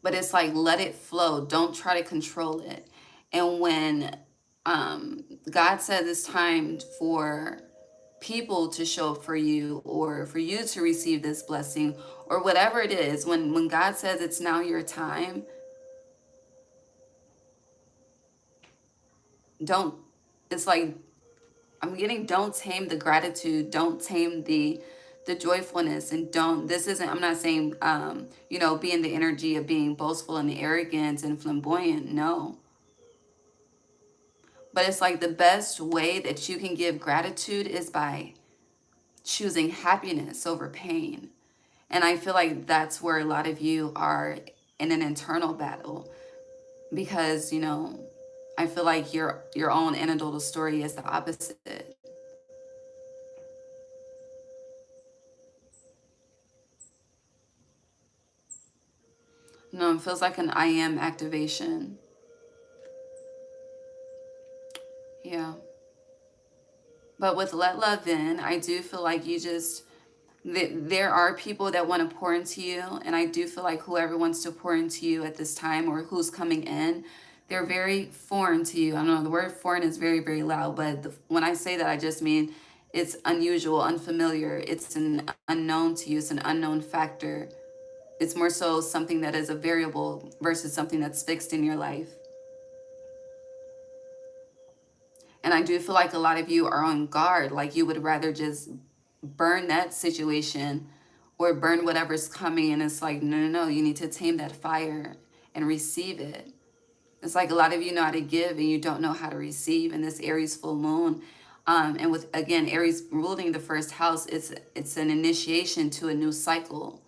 But it's like, let it flow. Don't try to control it. And when God said it's time for people to show up for you, or for you to receive this blessing, or whatever it is, when God says it's now your time, don't, it's like, I'm getting, don't tame the gratitude, don't tame the joyfulness, and don't, this isn't, I'm not saying, you know, be in the energy of being boastful and arrogant and flamboyant, no. But it's like the best way that you can give gratitude is by choosing happiness over pain. And I feel like that's where a lot of you are in an internal battle, because, you know, I feel like your own anecdotal story is the opposite. No, it feels like an I am activation. Yeah. But with Let Love In, I do feel like you just, there are people that want to pour into you. And I do feel like whoever wants to pour into you at this time, or who's coming in, they're very foreign to you. I don't know, the word foreign is very, very loud. But when I say that, I just mean it's unusual, unfamiliar. It's an unknown to you. It's an unknown factor. It's more so something that is a variable versus something that's fixed in your life. And I do feel like a lot of you are on guard, like you would rather just burn that situation or burn whatever's coming. And it's like, no, no, no, you need to tame that fire and receive it. It's like a lot of you know how to give and you don't know how to receive. In this Aries full moon, and with, again, Aries ruling the first house, it's an initiation to a new cycle.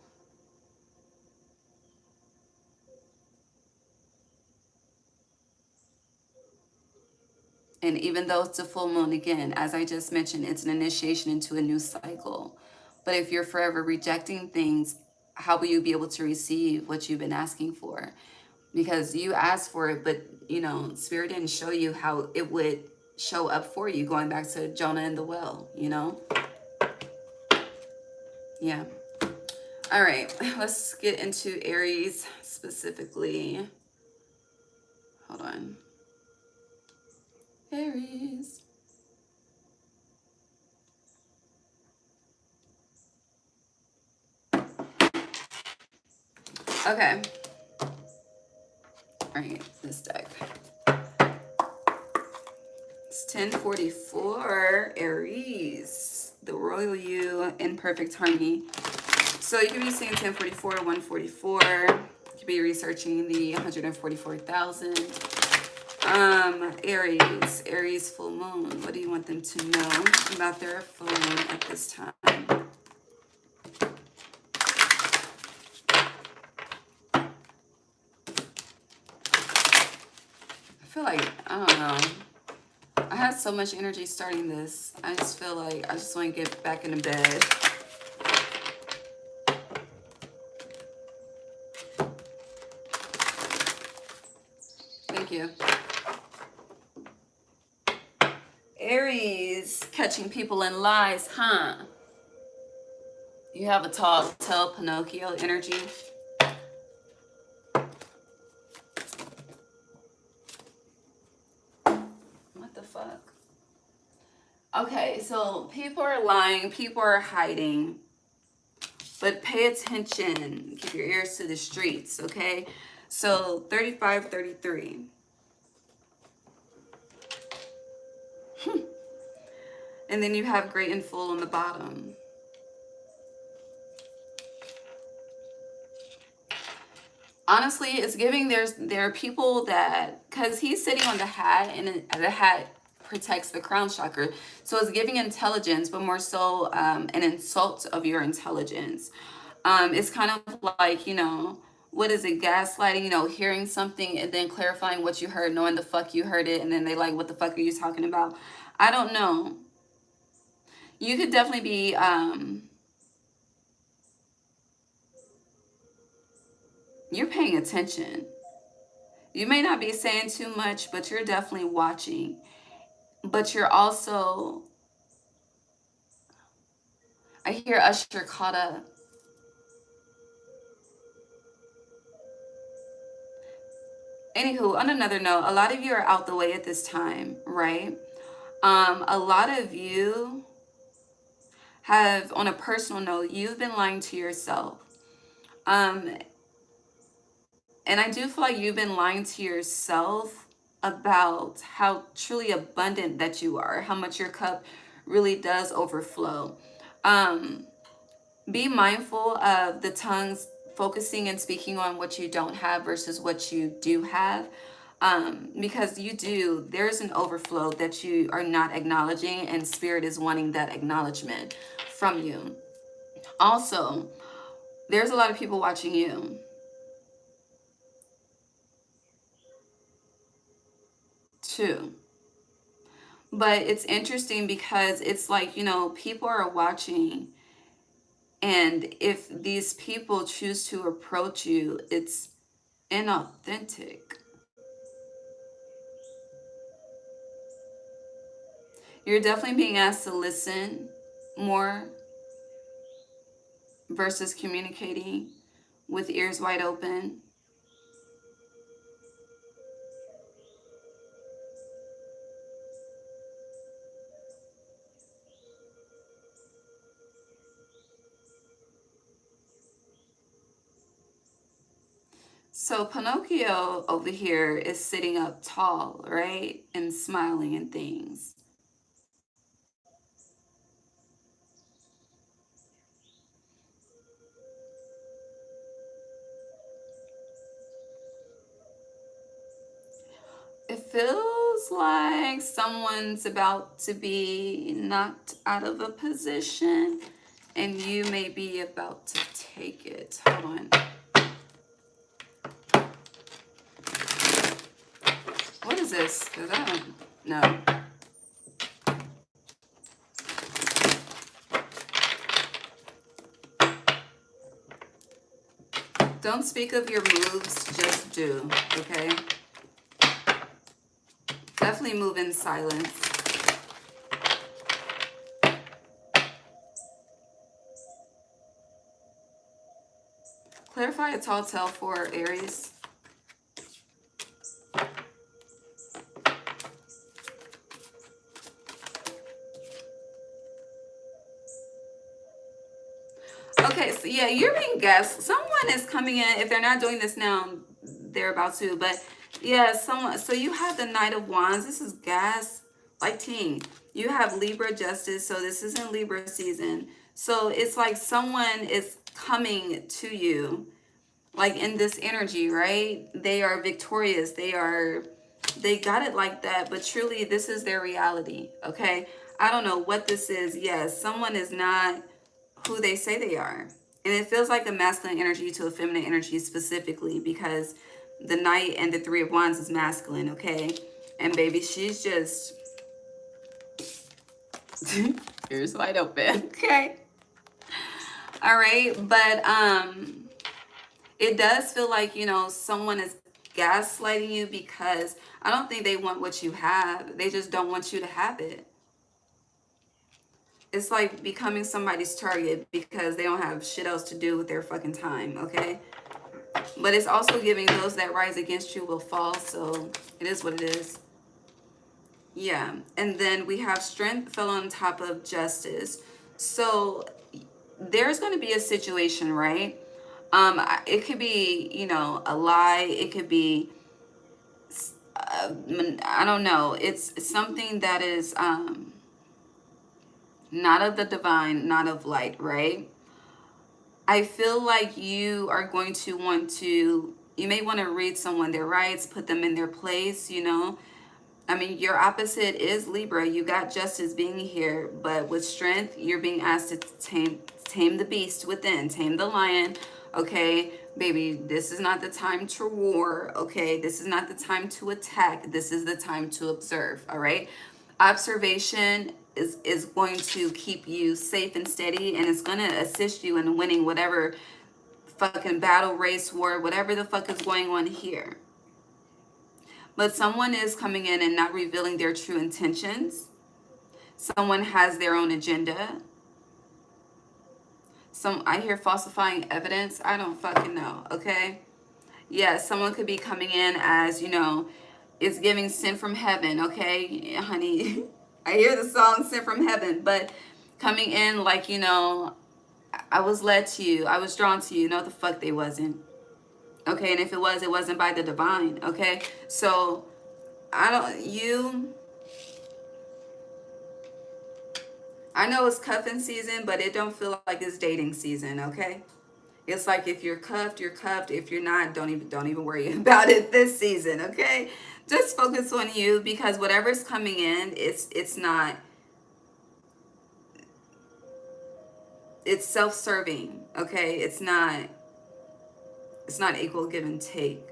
And even though it's a full moon, again, as I just mentioned, it's an initiation into a new cycle. But if you're forever rejecting things, how will you be able to receive what you've been asking for? Because you asked for it, but, you know, Spirit didn't show you how it would show up for you, going back to Jonah and the well, you know? Yeah. All right, let's get into Aries specifically. Hold on. Aries. Okay. All right, this deck. It's 1044, Aries, the royal you in perfect harmony. So you could be saying 1044 to 144. You could be researching the 144,000. Aries full moon. What do you want them to know about their full moon at this time? I feel like, I don't know. I had so much energy starting this. I just feel like I just want to get back into bed. Thank you. Aries, catching people in lies, huh? You have a tall tale Pinocchio energy. What the fuck? Okay, so people are lying, people are hiding, but pay attention. Keep your ears to the streets, okay? So 35, 33. And then you have great and full on the bottom. Honestly, it's giving there are people that, because he's sitting on the hat, and the hat protects the crown chakra. So it's giving intelligence, but more so an insult of your intelligence. It's kind of like, you know, what is it, gaslighting, you know, hearing something and then clarifying what you heard, knowing the fuck you heard it, and then they like, what the fuck are you talking about? I don't know. You could definitely be, you're paying attention. You may not be saying too much, but you're definitely watching. But you're also, I hear Usher caught up. Anywho, on another note, a lot of you are out the way at this time, right? A lot of you have, on a personal note, you've been lying to yourself. Um, and I do feel like you've been lying to yourself about how truly abundant that you are, how much your cup really does overflow. Be mindful of the tongues focusing and speaking on what you don't have versus what you do have. Because there's an overflow that you are not acknowledging, and spirit is wanting that acknowledgement from you. Also, there's a lot of people watching you too. But it's interesting because it's like, people are watching, and if these people choose to approach you, it's inauthentic. You're definitely being asked to listen more versus communicating with ears wide open. So Pinocchio over here is sitting up tall, right? And smiling and things. It feels like someone's about to be knocked out of a position, and you may be about to take it. Hold on. What is this? Because I don't know. Don't speak of your moves, just do, okay? Definitely move in silence. Clarify a tall tale for Aries. Okay, so yeah, you're being guessed. Someone is coming in. If they're not doing this now, they're about to. But yeah, someone. So you have the Knight of Wands. This is gas lighting. You have Libra Justice. So this isn't Libra season. So it's like someone is coming to you, like in this energy, right? They are victorious. They got it like that. But truly, this is their reality. Okay. I don't know what this is. Yes, someone is not who they say they are. And it feels like a masculine energy to a feminine energy specifically, because the Knight and the Three of Wands is masculine, okay? And baby, she's just ears wide open, okay? All right, but it does feel like, someone is gaslighting you, because I don't think they want what you have. They just don't want you to have it. It's like becoming somebody's target because they don't have shit else to do with their fucking time, okay? But it's also giving those that rise against you will fall, so it is what it is. Yeah, and then we have strength fell on top of justice. So there's going to be a situation, right? It could be, a lie. It could be, I don't know. It's something that is not of the divine, not of light, right? I feel like you are going to want to, you may want to read someone their rights, put them in their place, I mean, your opposite is Libra. You got justice being here, but with strength, you're being asked to tame the beast within, tame the lion. Okay, baby, this is not the time to war. Okay, this is not the time to attack. This is the time to observe. All right, observation is going to keep you safe and steady, and it's going to assist you in winning whatever fucking battle, race, war, whatever the fuck is going on here. But someone is coming in and not revealing their true intentions. Someone has their own agenda. I hear falsifying evidence. I don't fucking know, okay? Yeah, someone could be coming in as, it's giving sin from heaven, okay? Yeah, honey, I hear the song Sin from Heaven, but coming in like, I was led to you. I was drawn to you. No, the fuck they wasn't. Okay, and if it was, it wasn't by the divine, okay? So I know it's cuffing season, but it don't feel like it's dating season, okay? It's like if you're cuffed, you're cuffed. If you're not, don't even worry about it this season, okay? Just focus on you, because whatever's coming in, it's not, it's self-serving, okay? It's not equal give and take.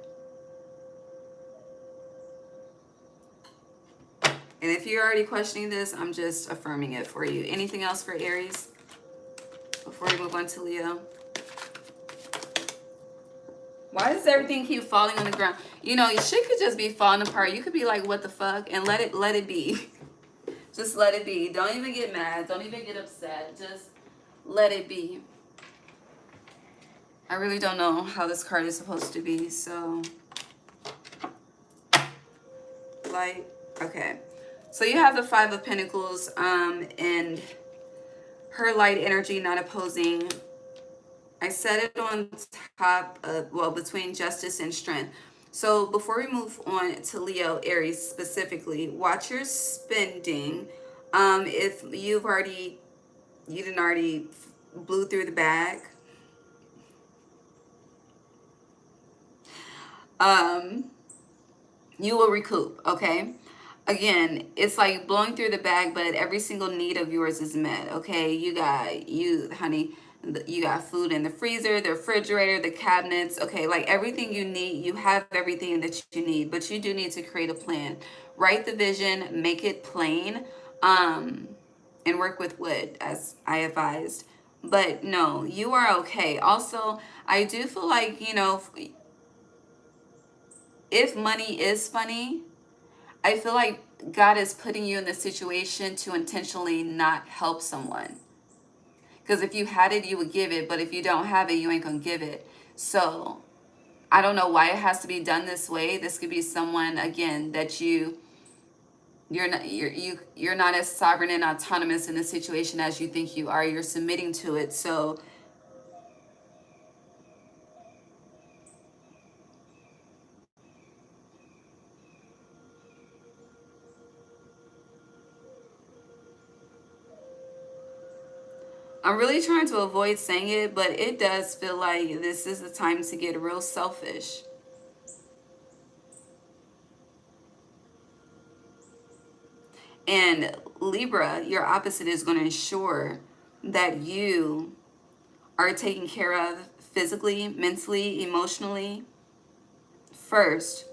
And if you're already questioning this, I'm just affirming it for you. Anything else for Aries before we move on to Leo? Why does everything keep falling on the ground? You know, shit could just be falling apart. You could be like, what the fuck? And let it be. Just let it be. Don't even get mad. Don't even get upset. Just let it be. I really don't know how this card is supposed to be, so light. Okay. So you have the Five of Pentacles, and her light energy not opposing. I set it on top of, well, between justice and strength. So before we move on to Leo, Aries specifically, watch your spending. If you didn't already blew through the bag, you will recoup, okay? Again, it's like blowing through the bag, but every single need of yours is met, okay? Honey, you got food in the freezer, the refrigerator, the cabinets, okay? Like everything you need, you have everything that you need, but you do need to create a plan. Write the vision, make it plain, and work with wood, as I advised. But no, you are okay. Also, I do feel like, if money is funny, I feel like God is putting you in the situation to intentionally not help someone. Because if you had it, you would give it. But if you don't have it, you ain't going to give it. So I don't know why it has to be done this way. This could be someone, again, that you're not as sovereign and autonomous in the situation as you think you are. You're submitting to it. So I'm really trying to avoid saying it, but it does feel like this is the time to get real selfish. And Libra, your opposite, is going to ensure that you are taken care of physically, mentally, emotionally first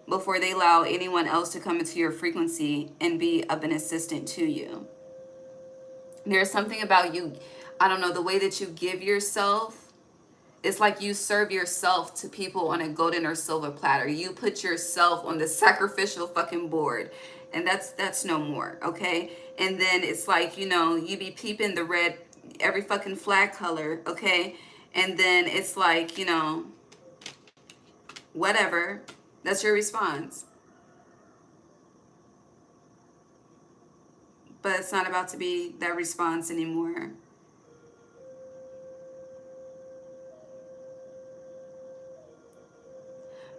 before they allow anyone else to come into your frequency and be of an assistant to you. There's something about you, I don't know, the way that you give yourself. It's like you serve yourself to people on a golden or silver platter. You put yourself on the sacrificial fucking board. And that's no more, okay? And then it's like, you be peeping the red, every fucking flag color, okay? And then it's like, whatever. That's your response. But it's not about to be that response anymore.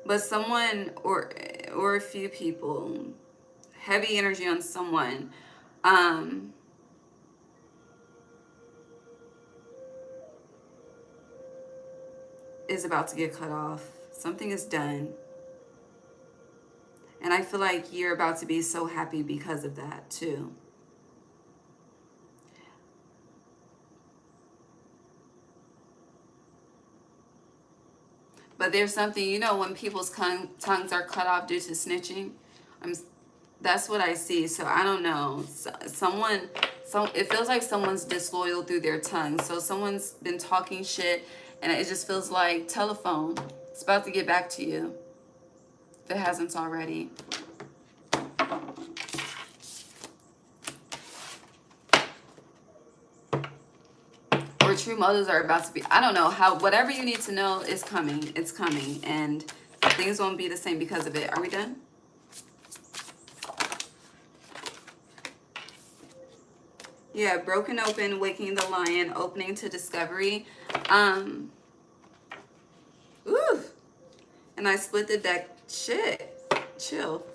But someone or a few people, heavy energy on someone, is about to get cut off. Something is done. And I feel like you're about to be so happy because of that too. But there's something, when people's tongues are cut off due to snitching, that's what I see. So I don't know. It feels like someone's disloyal through their tongue. So someone's been talking shit, and it just feels like telephone. It's about to get back to you, if it hasn't already. Or true motives are about to be, I don't know how, whatever you need to know is coming. It's coming, and things won't be the same because of it. Are we done? Yeah, broken open, waking the lion, opening to discovery. Ooh. And I split the deck. Shit. Chill.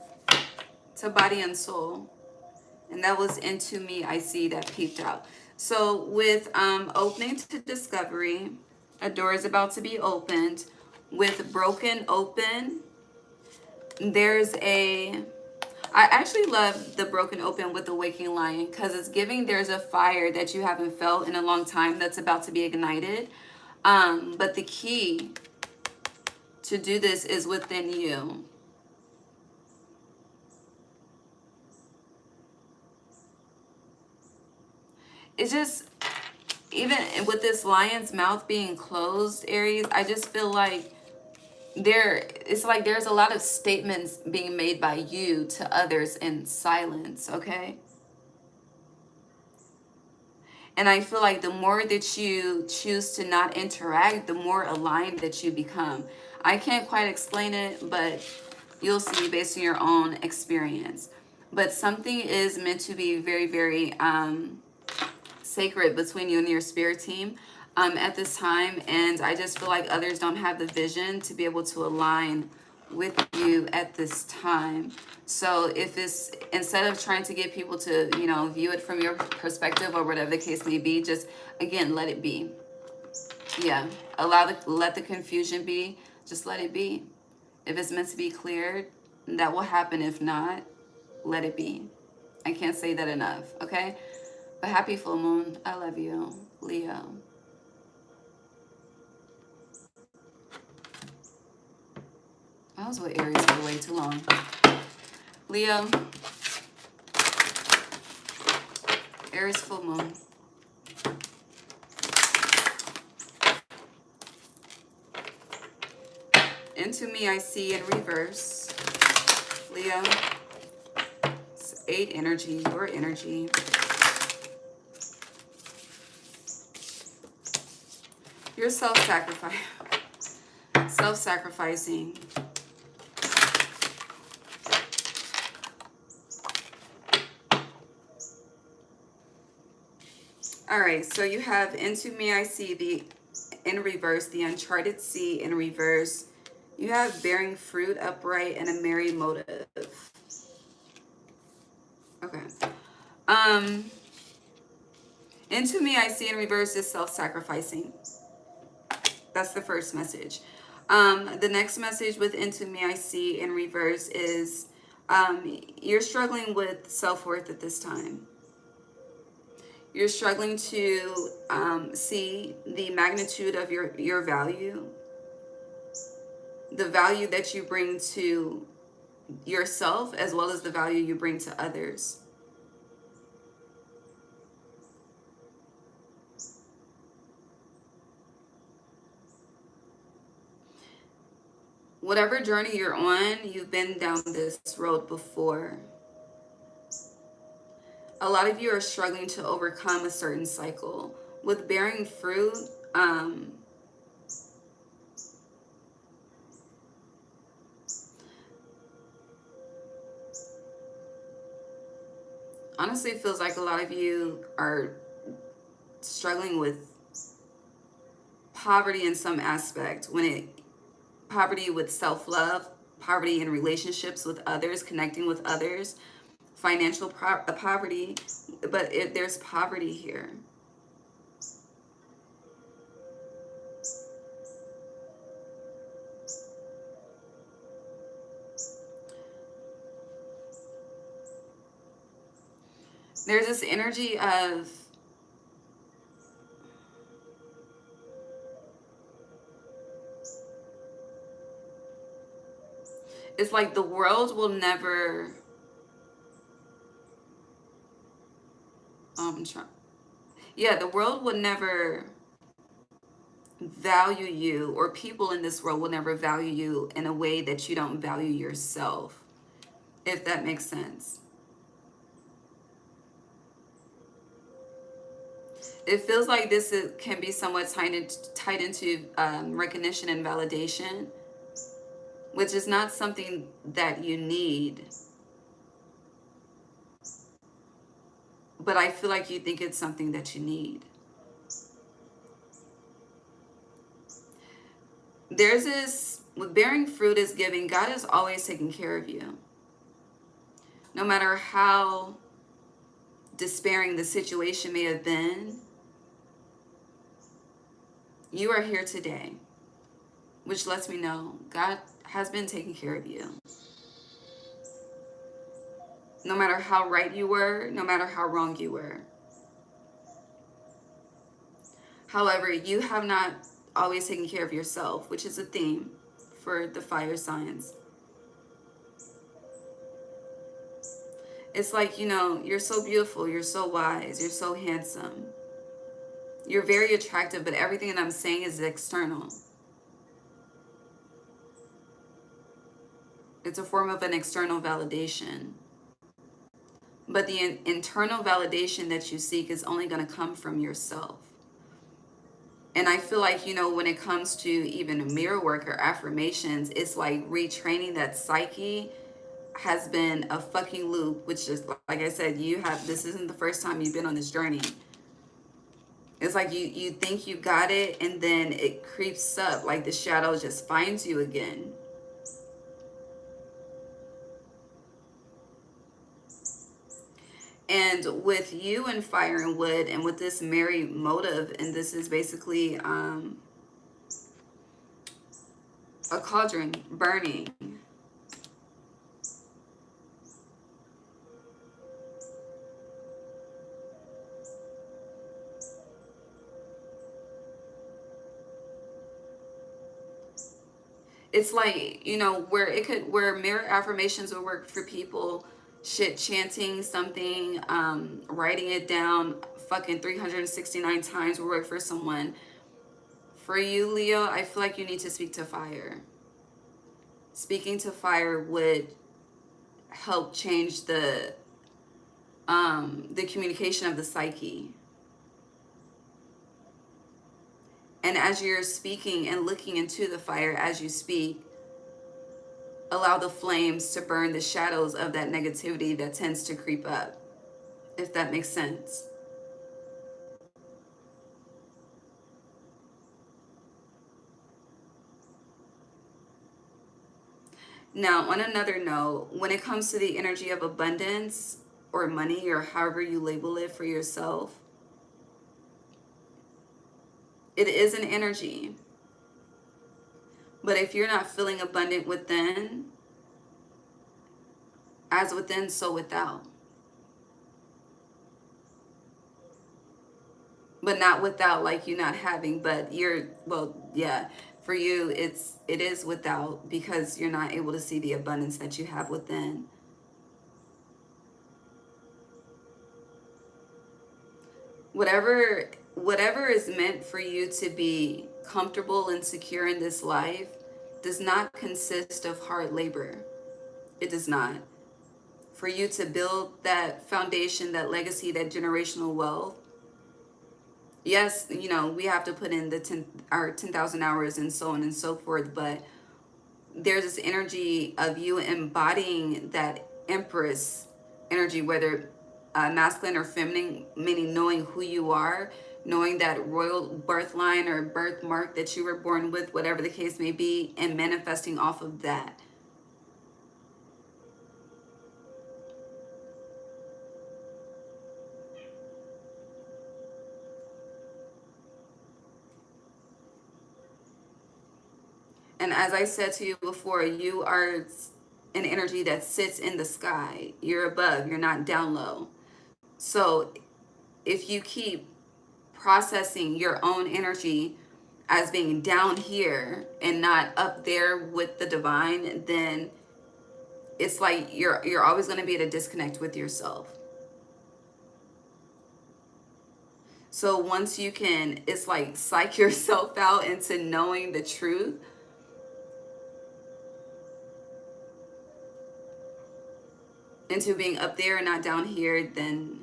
to body and soul. And that was into me, I see, that peeped out. So with opening to discovery, a door is about to be opened. With broken open, there's a... I actually love the broken open with the waking lion, because it's giving there's a fire that you haven't felt in a long time that's about to be ignited. But the key to do this is within you. It's just, even with this lion's mouth being closed, Aries, I just feel like it's like there's a lot of statements being made by you to others in silence, okay? And I feel like the more that you choose to not interact, the more aligned that you become. I can't quite explain it, but you'll see based on your own experience. But something is meant to be very, very sacred between you and your spirit team at this time. And I just feel like others don't have the vision to be able to align with you at this time. So if it's, instead of trying to get people to, you know, view it from your perspective or whatever the case may be, just, again, let it be. Yeah, let the confusion be. Just let it be. If it's meant to be cleared, that will happen. If not, let it be. I can't say that enough, okay? But happy full moon. I love you, Leo. I was with Aries for way too long. Leo, Aries full moon. Into me, I see in reverse. Leo, it's 8 energy, your energy. You're self-sacrificing. All right, so you have into me, I see the in reverse, the uncharted sea in reverse. You have bearing fruit upright and a merry motive. Okay. Into me, I see in reverse is self-sacrificing. That's the first message. The next message with into me, I see in reverse is you're struggling with self-worth at this time. You're struggling to see the magnitude of your value, the value that you bring to yourself, as well as the value you bring to others. Whatever journey you're on, you've been down this road before. A lot of you are struggling to overcome a certain cycle. With bearing fruit, honestly, it feels like a lot of you are struggling with poverty in some aspect. Poverty with self-love, poverty in relationships with others, connecting with others, financial poverty, but there's poverty here. There's this energy of it's like the world will never the world will never value you, or people in this world will never value you in a way that you don't value yourself, if that makes sense. It feels like this can be somewhat tied into recognition and validation, which is not something that you need. But I feel like you think it's something that you need. There's this, with bearing fruit is giving, God is always taking care of you. No matter how despairing the situation may have been, you are here today, which lets me know God has been taking care of you. No matter how right you were, no matter how wrong you were. However, you have not always taken care of yourself, which is a theme for the fire signs. It's like, you know, you're so beautiful, you're so wise, you're so handsome. You're very attractive, but everything that I'm saying is external. It's a form of an external validation. But the internal validation that you seek is only going to come from yourself. And I feel like, you know, when it comes to even mirror work or affirmations, it's like retraining that psyche has been a fucking loop, which is, like I said, this isn't the first time you've been on this journey. It's like you think you got it, and then it creeps up, like the shadow just finds you again. And with you and fire and wood, and with this merry motive, and this is basically a cauldron burning. It's like, you know, where mirror affirmations would work for people, shit, chanting something, writing it down fucking 369 times will work for someone. For you, Leo, I feel like you need to speak to fire. Speaking to fire would help change the communication of the psyche. And as you're speaking and looking into the fire as you speak, allow the flames to burn the shadows of that negativity that tends to creep up, if that makes sense. Now, on another note, when it comes to the energy of abundance or money, or however you label it for yourself, it is an energy. But if you're not feeling abundant within, as within, so without. But not without like you not having, but you're, well, yeah, for you it is without, because you're not able to see the abundance that you have within. Whatever is meant for you to be comfortable and secure in this life does not consist of hard labor. It does not. For you to build that foundation, that legacy, that generational wealth, yes, you know, we have to put in our 10,000 hours and so on and so forth, but there's this energy of you embodying that empress energy, whether masculine or feminine, meaning knowing who you are, knowing that royal birth line or birthmark that you were born with, whatever the case may be, and manifesting off of that. And as I said to you before, you are an energy that sits in the sky. You're above, you're not down low. So if you keep processing your own energy as being down here and not up there with the divine, then it's like you're always going to be at a disconnect with yourself. So once you can, it's like psych yourself out into knowing the truth, into being up there and not down here, then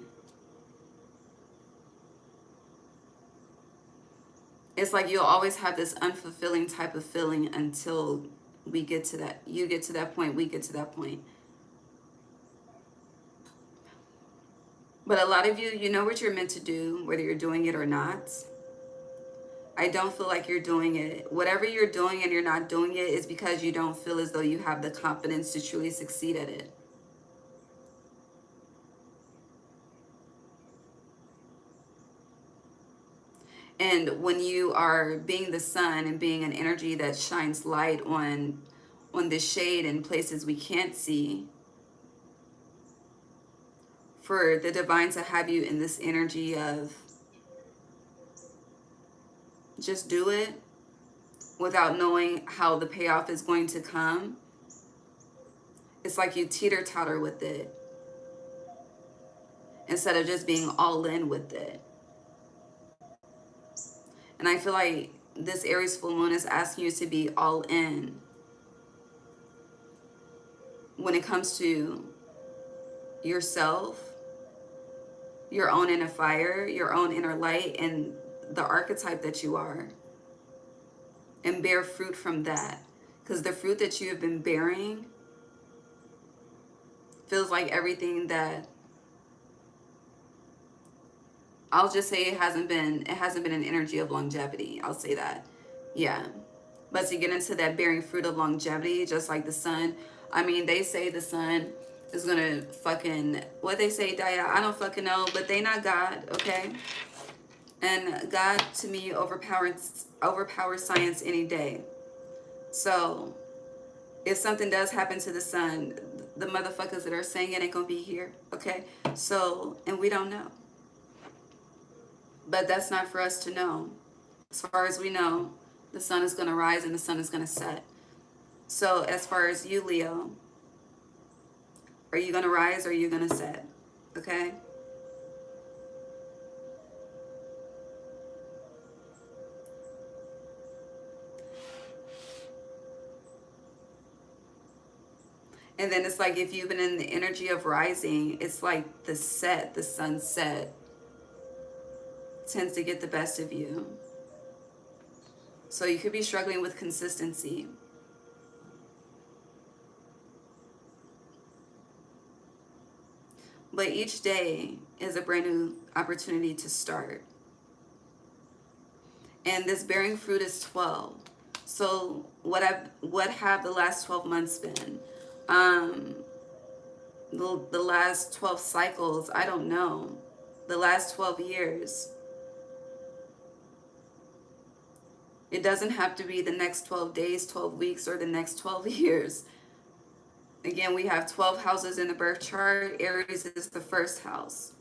it's like you'll always have this unfulfilling type of feeling until we get to that. You get to that point, we get to that point. But a lot of you, you know what you're meant to do, whether you're doing it or not. I don't feel like you're doing it. Whatever you're doing and you're not doing it is because you don't feel as though you have the confidence to truly succeed at it. And when you are being the sun and being an energy that shines light on the shade in places we can't see, for the divine to have you in this energy of just do it without knowing how the payoff is going to come. It's like you teeter-totter with it instead of just being all in with it. And I feel like this Aries full moon is asking you to be all in when it comes to yourself, your own inner fire, your own inner light, and the archetype that you are, and bear fruit from that. Because the fruit that you have been bearing feels like everything that, I'll just say, it hasn't been an energy of longevity. I'll say that. Yeah. But to get into that bearing fruit of longevity, just like the sun, I mean, they say the sun is gonna fucking, what they say, Daya, I don't fucking know, but they not God, okay? And God, to me, overpowers science any day. So if something does happen to the sun, the motherfuckers that are saying it ain't gonna be here, okay? So, and we don't know. But that's not for us to know. As far as we know, the sun is gonna rise and the sun is gonna set. So as far as you, Leo, are you gonna rise or are you gonna set? Okay? And then it's like if you've been in the energy of rising, it's like the sunset tends to get the best of you. So you could be struggling with consistency. But each day is a brand new opportunity to start. And this bearing fruit is 12. So what have the last 12 months been? The last 12 cycles, I don't know. The last 12 years. It doesn't have to be the next 12 days, 12 weeks, or the next 12 years. Again, we have 12 houses in the birth chart. Aries is the first house.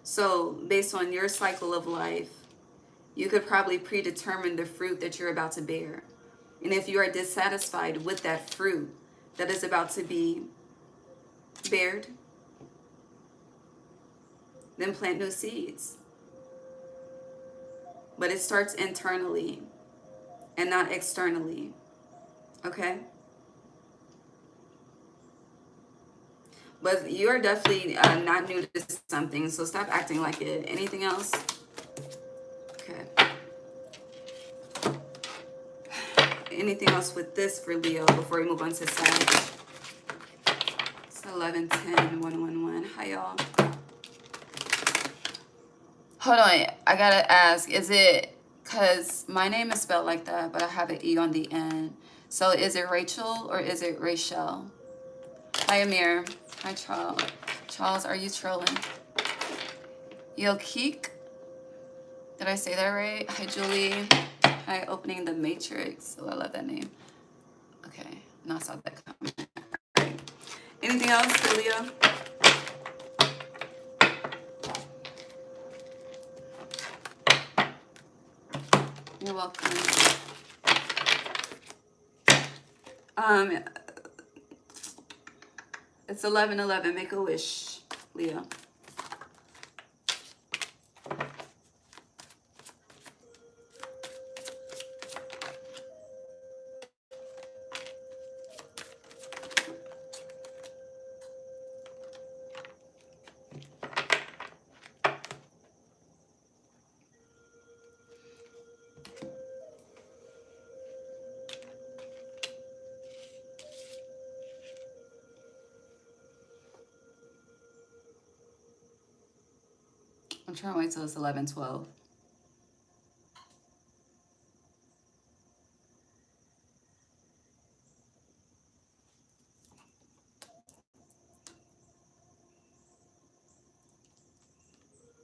So based on your cycle of life, you could probably predetermine the fruit that you're about to bear. And if you are dissatisfied with that fruit that is about to be bared, then plant new seeds. But it starts internally and not externally. Okay? But you're definitely not new to something, so stop acting like it. Anything else? Okay. Anything else with this for Leo before we move on to Sag? It's 11-10-111. Hi, y'all. Hold on. I gotta ask, is it, because my name is spelled like that, but I have an E on the end. So is it Rachel or is it Rachel? Hi, Amir. Hi, Charles. Charles, are you trolling? Yokik? Did I say that right? Hi, Julie. Hi, Opening the Matrix. Oh, I love that name. Okay, not saw that comment. All right. Anything else, Leo? You're welcome. It's 11-11. Make a wish, Leo. I'm trying to wait till it's 11-12.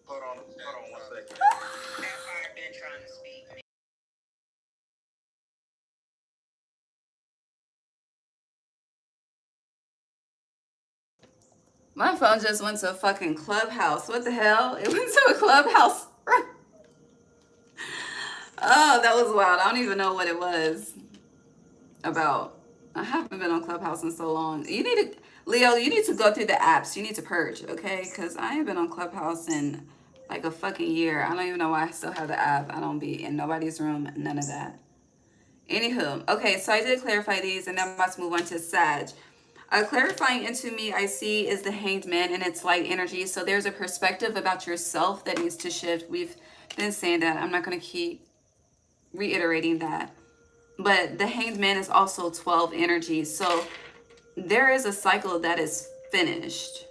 Hold on a second. My phone just went to a fucking clubhouse. What the hell? It went to a clubhouse. Oh, that was wild. I don't even know what it was about. I haven't been on Clubhouse in so long. You need to, Leo, you need to go through the apps. You need to purge, okay? Because I ain't been on Clubhouse in like a fucking year. I don't even know why I still have the app. I don't be in nobody's room, none of that. Anywho, okay, so I did clarify these, and then I'm about to move on to Sag. Clarifying into me, I see is the Hanged Man, and it's light energy. So there's a perspective about yourself that needs to shift. We've been saying that. I'm not going to keep reiterating that. But the Hanged Man is also 12 energy. So there is a cycle that is finished.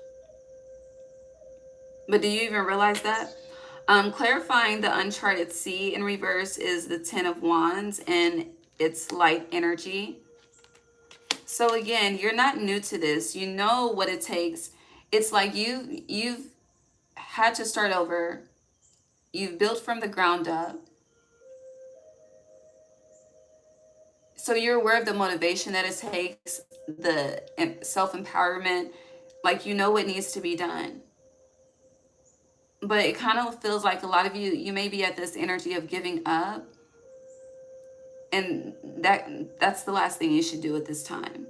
But do you even realize that? Clarifying the Uncharted Sea in reverse is the Ten of Wands, and it's light energy. So again, you're not new to this. You know what it takes. It's like you've had to start over. You've built from the ground up. So you're aware of the motivation that it takes, the self-empowerment, like you know what needs to be done. But it kind of feels like a lot of you may be at this energy of giving up. And that's the last thing you should do at this time.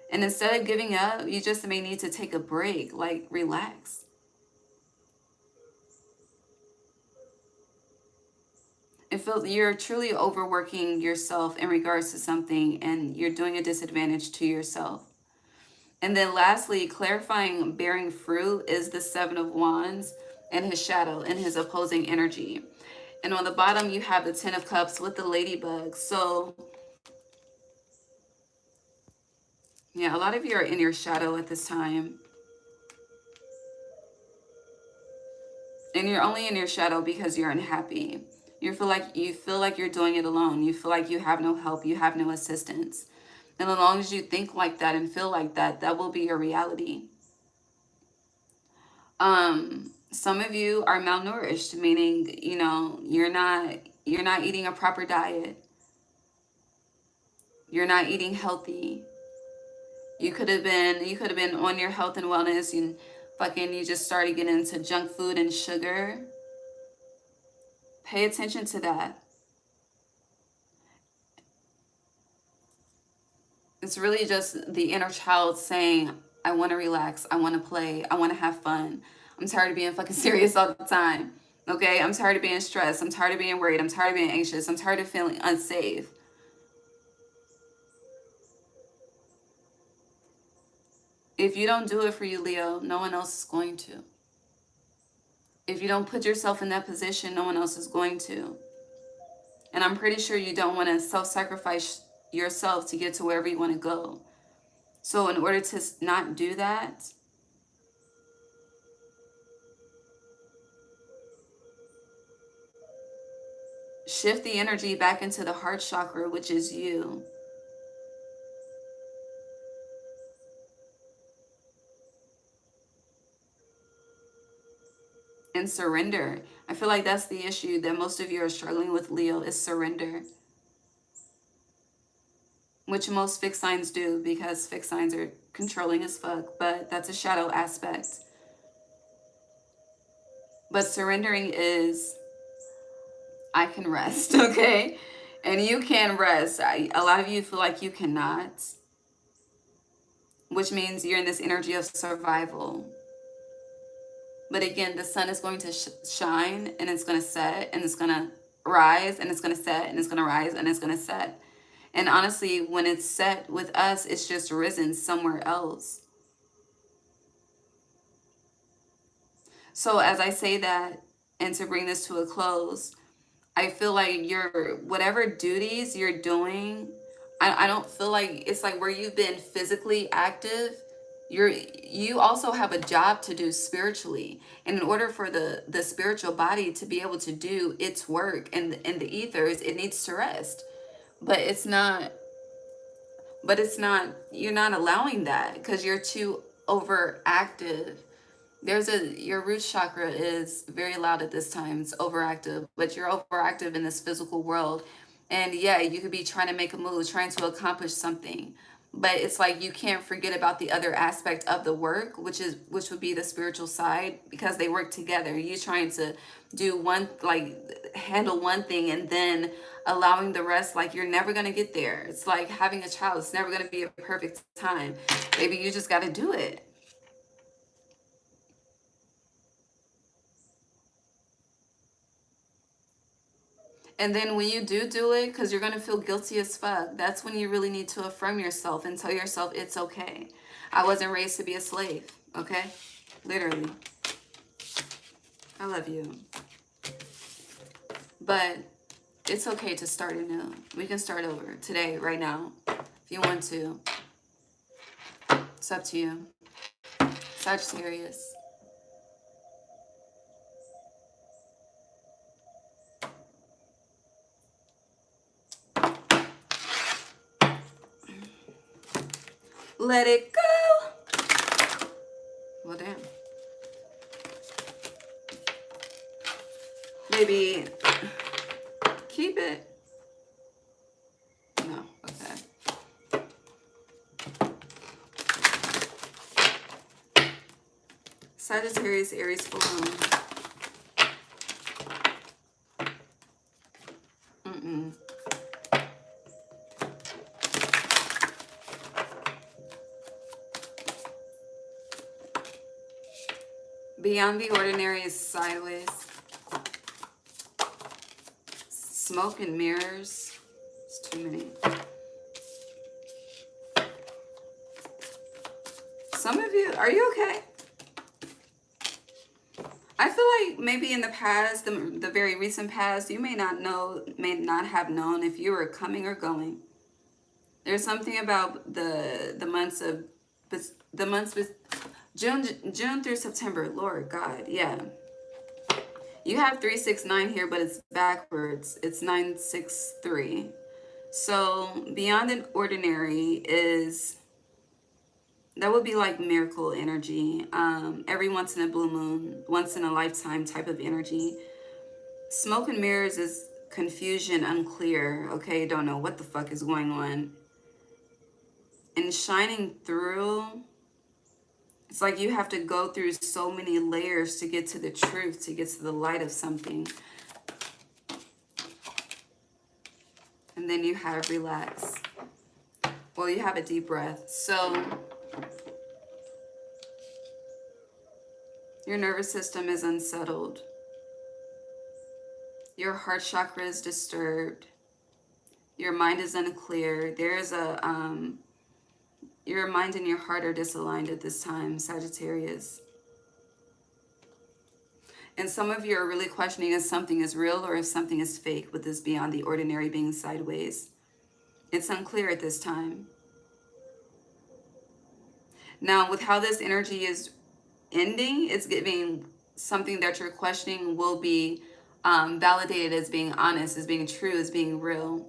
And instead of giving up, you just may need to take a break, like relax. It feels you're truly overworking yourself in regards to something, and you're doing a disadvantage to yourself. And then lastly, clarifying bearing fruit is the Seven of Wands and his shadow and his opposing energy. And on the bottom, you have the Ten of Cups with the ladybug. So yeah, a lot of you are in your shadow at this time. And you're only in your shadow because you're unhappy. You feel like you're doing it alone. You feel like you have no help, you have no assistance. And as long as you think like that and feel like that, that will be your reality. Some of you are malnourished, meaning, you know, you're not eating a proper diet. You're not eating healthy. You could have been on your health and wellness, and you just started getting into junk food and sugar. Pay attention to that. It's really just the inner child saying, I want to relax, I want to play, I want to have fun. I'm tired of being fucking serious all the time. Okay? I'm tired of being stressed. I'm tired of being worried. I'm tired of being anxious. I'm tired of feeling unsafe. If you don't do it for you, Leo, no one else is going to. If you don't put yourself in that position, no one else is going to. And I'm pretty sure you don't want to self-sacrifice yourself to get to wherever you want to go. So in order to not do that, shift the energy back into the heart chakra, which is you. And surrender. I feel like that's the issue that most of you are struggling with, Leo, is surrender. Which most fixed signs do, because fixed signs are controlling as fuck, but that's a shadow aspect. But surrendering is, I can rest, okay? And you can rest. A lot of you feel like you cannot, which means you're in this energy of survival. But again, the sun is going to shine, and it's going to set, and it's going to rise, and it's going to set, and it's going to rise, and it's going to set. And honestly, when it's set with us, it's just risen somewhere else. So as I say that, and to bring this to a close, I feel like your whatever duties you're doing, I don't feel like it's like where you've been physically active, you also have a job to do spiritually. And in order for the spiritual body to be able to do its work in the ethers, it needs to rest. But it's not, you're not allowing that because you're too overactive. Your root chakra is very loud at this time. It's overactive, but you're overactive in this physical world. And yeah, you could be trying to make a move, trying to accomplish something, but it's like you can't forget about the other aspect of the work, which would be the spiritual side, because they work together. You trying to do one, like handle one thing, and then allowing the rest. Like, you're never going to get there. It's like having a child. It's never going to be a perfect time. Maybe you just got to do it. And then when you do it, because you're going to feel guilty as fuck, that's when you really need to affirm yourself and tell yourself it's okay. I wasn't raised to be a slave, okay? Literally. I love you. But it's okay to start anew. We can start over today, right now, if you want to. It's up to you. Sagittarius. Let it go. Well, damn. Maybe keep it. No, okay. Sagittarius, Aries, full moon. Beyond the ordinary is sideways. Smoke and mirrors. It's too many. Some of you, are you okay? I feel like maybe in the past, the very recent past, you may not have known if you were coming or going. There's something about the months of June through September. Lord God, yeah. You have 369 here, but it's backwards. It's 963. So beyond the ordinary is, that would be like miracle energy. Every once in a blue moon, once in a lifetime type of energy. Smoke and mirrors is confusion, unclear. Okay, don't know what the fuck is going on. And shining through, it's like you have to go through so many layers to get to the truth, to get to the light of something. And then you have relax. Well, you have a deep breath. So your nervous system is unsettled. Your heart chakra is disturbed. Your mind is unclear. There's your mind and your heart are disaligned at this time, Sagittarius. And some of you are really questioning if something is real or if something is fake, with this beyond the ordinary being sideways. It's unclear at this time. Now, with how this energy is ending, it's giving something that you're questioning will be validated as being honest, as being true, as being real.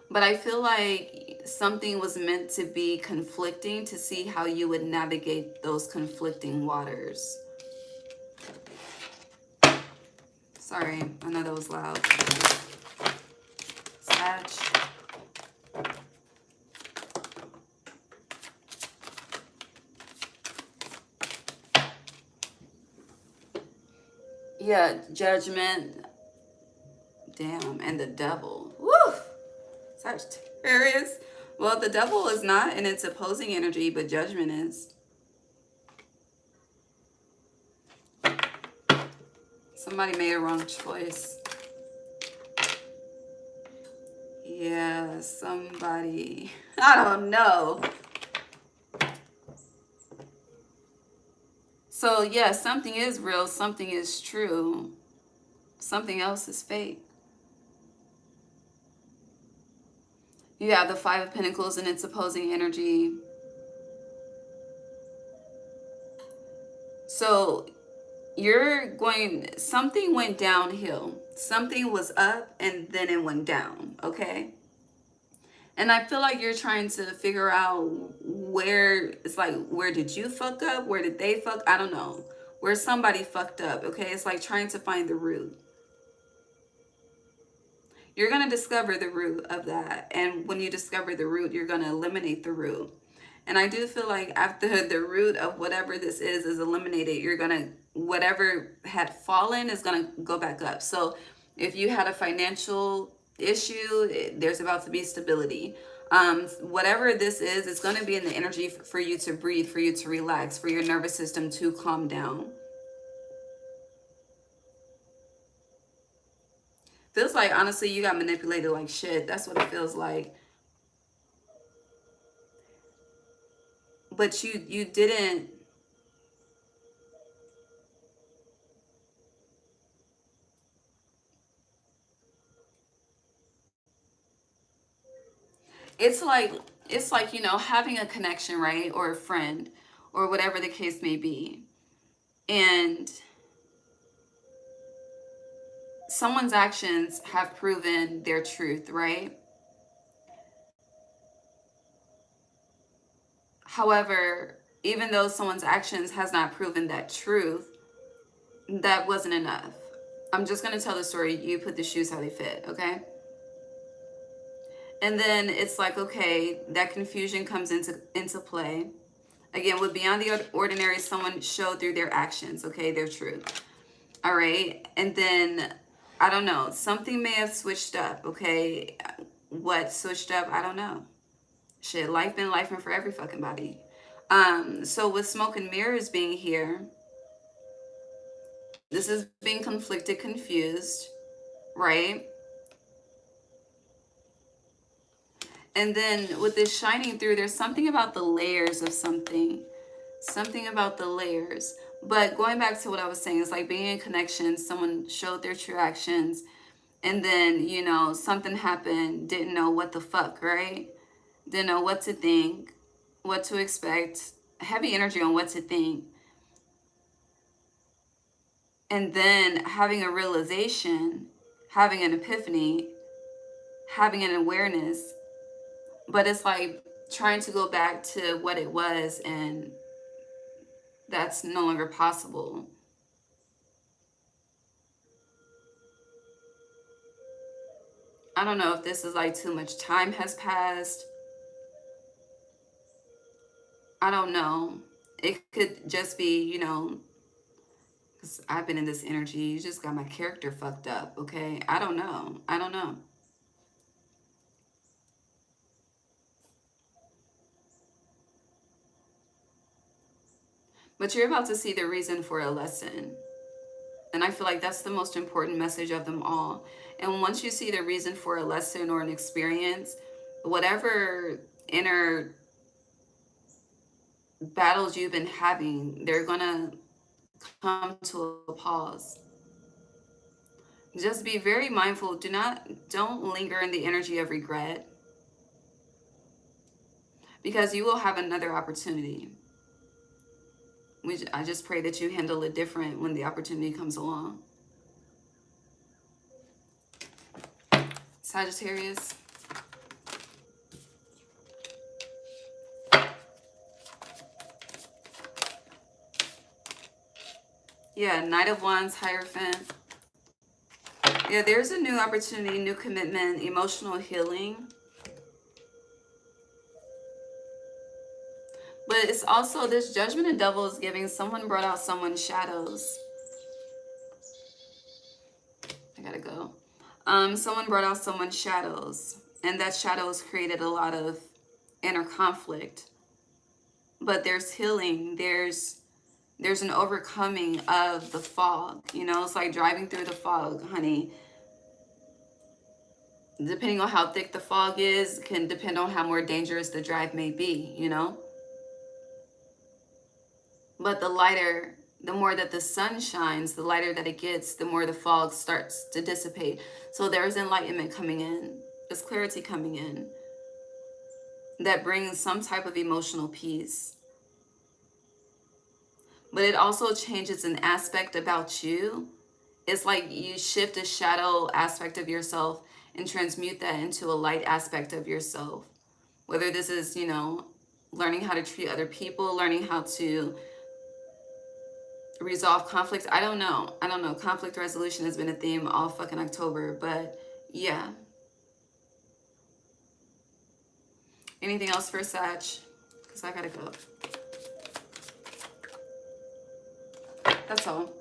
But I feel like something was meant to be conflicting to see how you would navigate those conflicting waters. Sorry, I know that was loud. Sag. Yeah, judgment. Damn, and the devil. Woo! Sagittarius. Well, the devil is not in its opposing energy, but judgment is. Somebody made a wrong choice. Yeah, somebody. I don't know. So, yeah, something is real, something is true. Something else is fake. You have the Five of Pentacles and its opposing energy. So something went downhill. Something was up and then it went down, okay? And I feel like you're trying to figure out where, it's like, where did you fuck up? Where did they fuck? I don't know. Where somebody fucked up, okay? It's like trying to find the root. You're going to discover the root of that. And when you discover the root, you're going to eliminate the root. And I do feel like after the root of whatever this is eliminated, you're going to, whatever had fallen is going to go back up. So if you had a financial issue, there's about to be stability. Whatever this is, it's going to be in the energy for you to breathe, for you to relax, for your nervous system to calm down. Feels like, honestly, you got manipulated like shit. That's what it feels like. But you didn't. It's like, you know, having a connection, right? Or a friend, or whatever the case may be. And someone's actions have proven their truth, right? However, even though someone's actions has not proven that truth, that wasn't enough. I'm just going to tell the story. You put the shoes how they fit, okay? And then it's like, okay, that confusion comes into play. Again, with beyond the ordinary, someone showed through their actions, okay, their truth. All right. And then, I don't know, something may have switched up, okay? What switched up? I don't know. Shit, life been life for every fucking body. So with smoke and mirrors being here, this is being conflicted, confused, right? And then with this shining through, there's something about the layers of something. Something about the layers. But going back to what I was saying, it's like being in connection, someone showed their true actions, and then, you know, something happened, didn't know what the fuck, right? Didn't know what to think, what to expect, heavy energy on what to think. And then having a realization, having an epiphany, having an awareness. But it's like trying to go back to what it was, and that's no longer possible. I don't know if this is like too much time has passed. I don't know. It could just be, you know, because I've been in this energy. You just got my character fucked up, okay? I don't know. I don't know. But you're about to see the reason for a lesson. And I feel like that's the most important message of them all. And once you see the reason for a lesson or an experience, whatever inner battles you've been having, they're going to come to a pause. Just be very mindful. Don't linger in the energy of regret, because you will have another opportunity. I just pray that you handle it different when the opportunity comes along. Sagittarius. Yeah, Knight of Wands, Hierophant. Yeah, there's a new opportunity, new commitment, emotional healing. But it's also this Judgment and Devil is giving. Someone brought out someone's shadows. I gotta go. Someone brought out someone's shadows. And that shadows created a lot of inner conflict. But there's healing. There's an overcoming of the fog. You know, it's like driving through the fog, honey. Depending on how thick the fog is, can depend on how more dangerous the drive may be, you know? But the lighter, the more that the sun shines, the lighter that it gets, the more the fog starts to dissipate. So there's enlightenment coming in. There's clarity coming in that brings some type of emotional peace. But it also changes an aspect about you. It's like you shift a shadow aspect of yourself and transmute that into a light aspect of yourself. Whether this is, you know, learning how to treat other people, learning how to resolve conflicts. I don't know. Conflict resolution has been a theme all fucking October, but yeah. Anything else for Sag? Because I gotta go. That's all.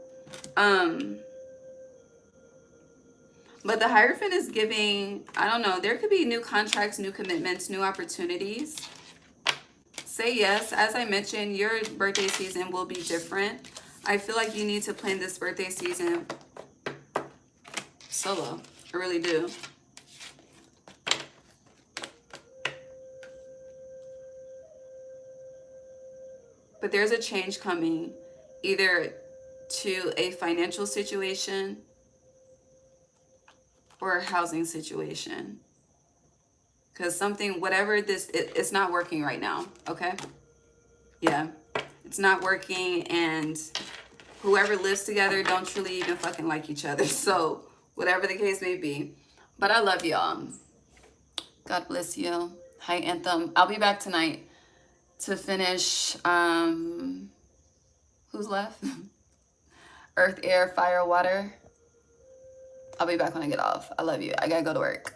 But the Hierophant is giving, I don't know, there could be new contracts, new commitments, new opportunities. Say yes. As I mentioned, your birthday season will be different. I feel like you need to plan this birthday season solo. I really do. But there's a change coming, either to a financial situation or a housing situation. Because something, whatever this, it's not working right now, okay? Yeah, it's not working, and whoever lives together don't truly even fucking like each other. So whatever the case may be. But I love y'all. God bless you. Hi, Anthem. I'll be back tonight to finish, who's left? Earth, air, fire, water. I'll be back when I get off. I love you. I gotta go to work.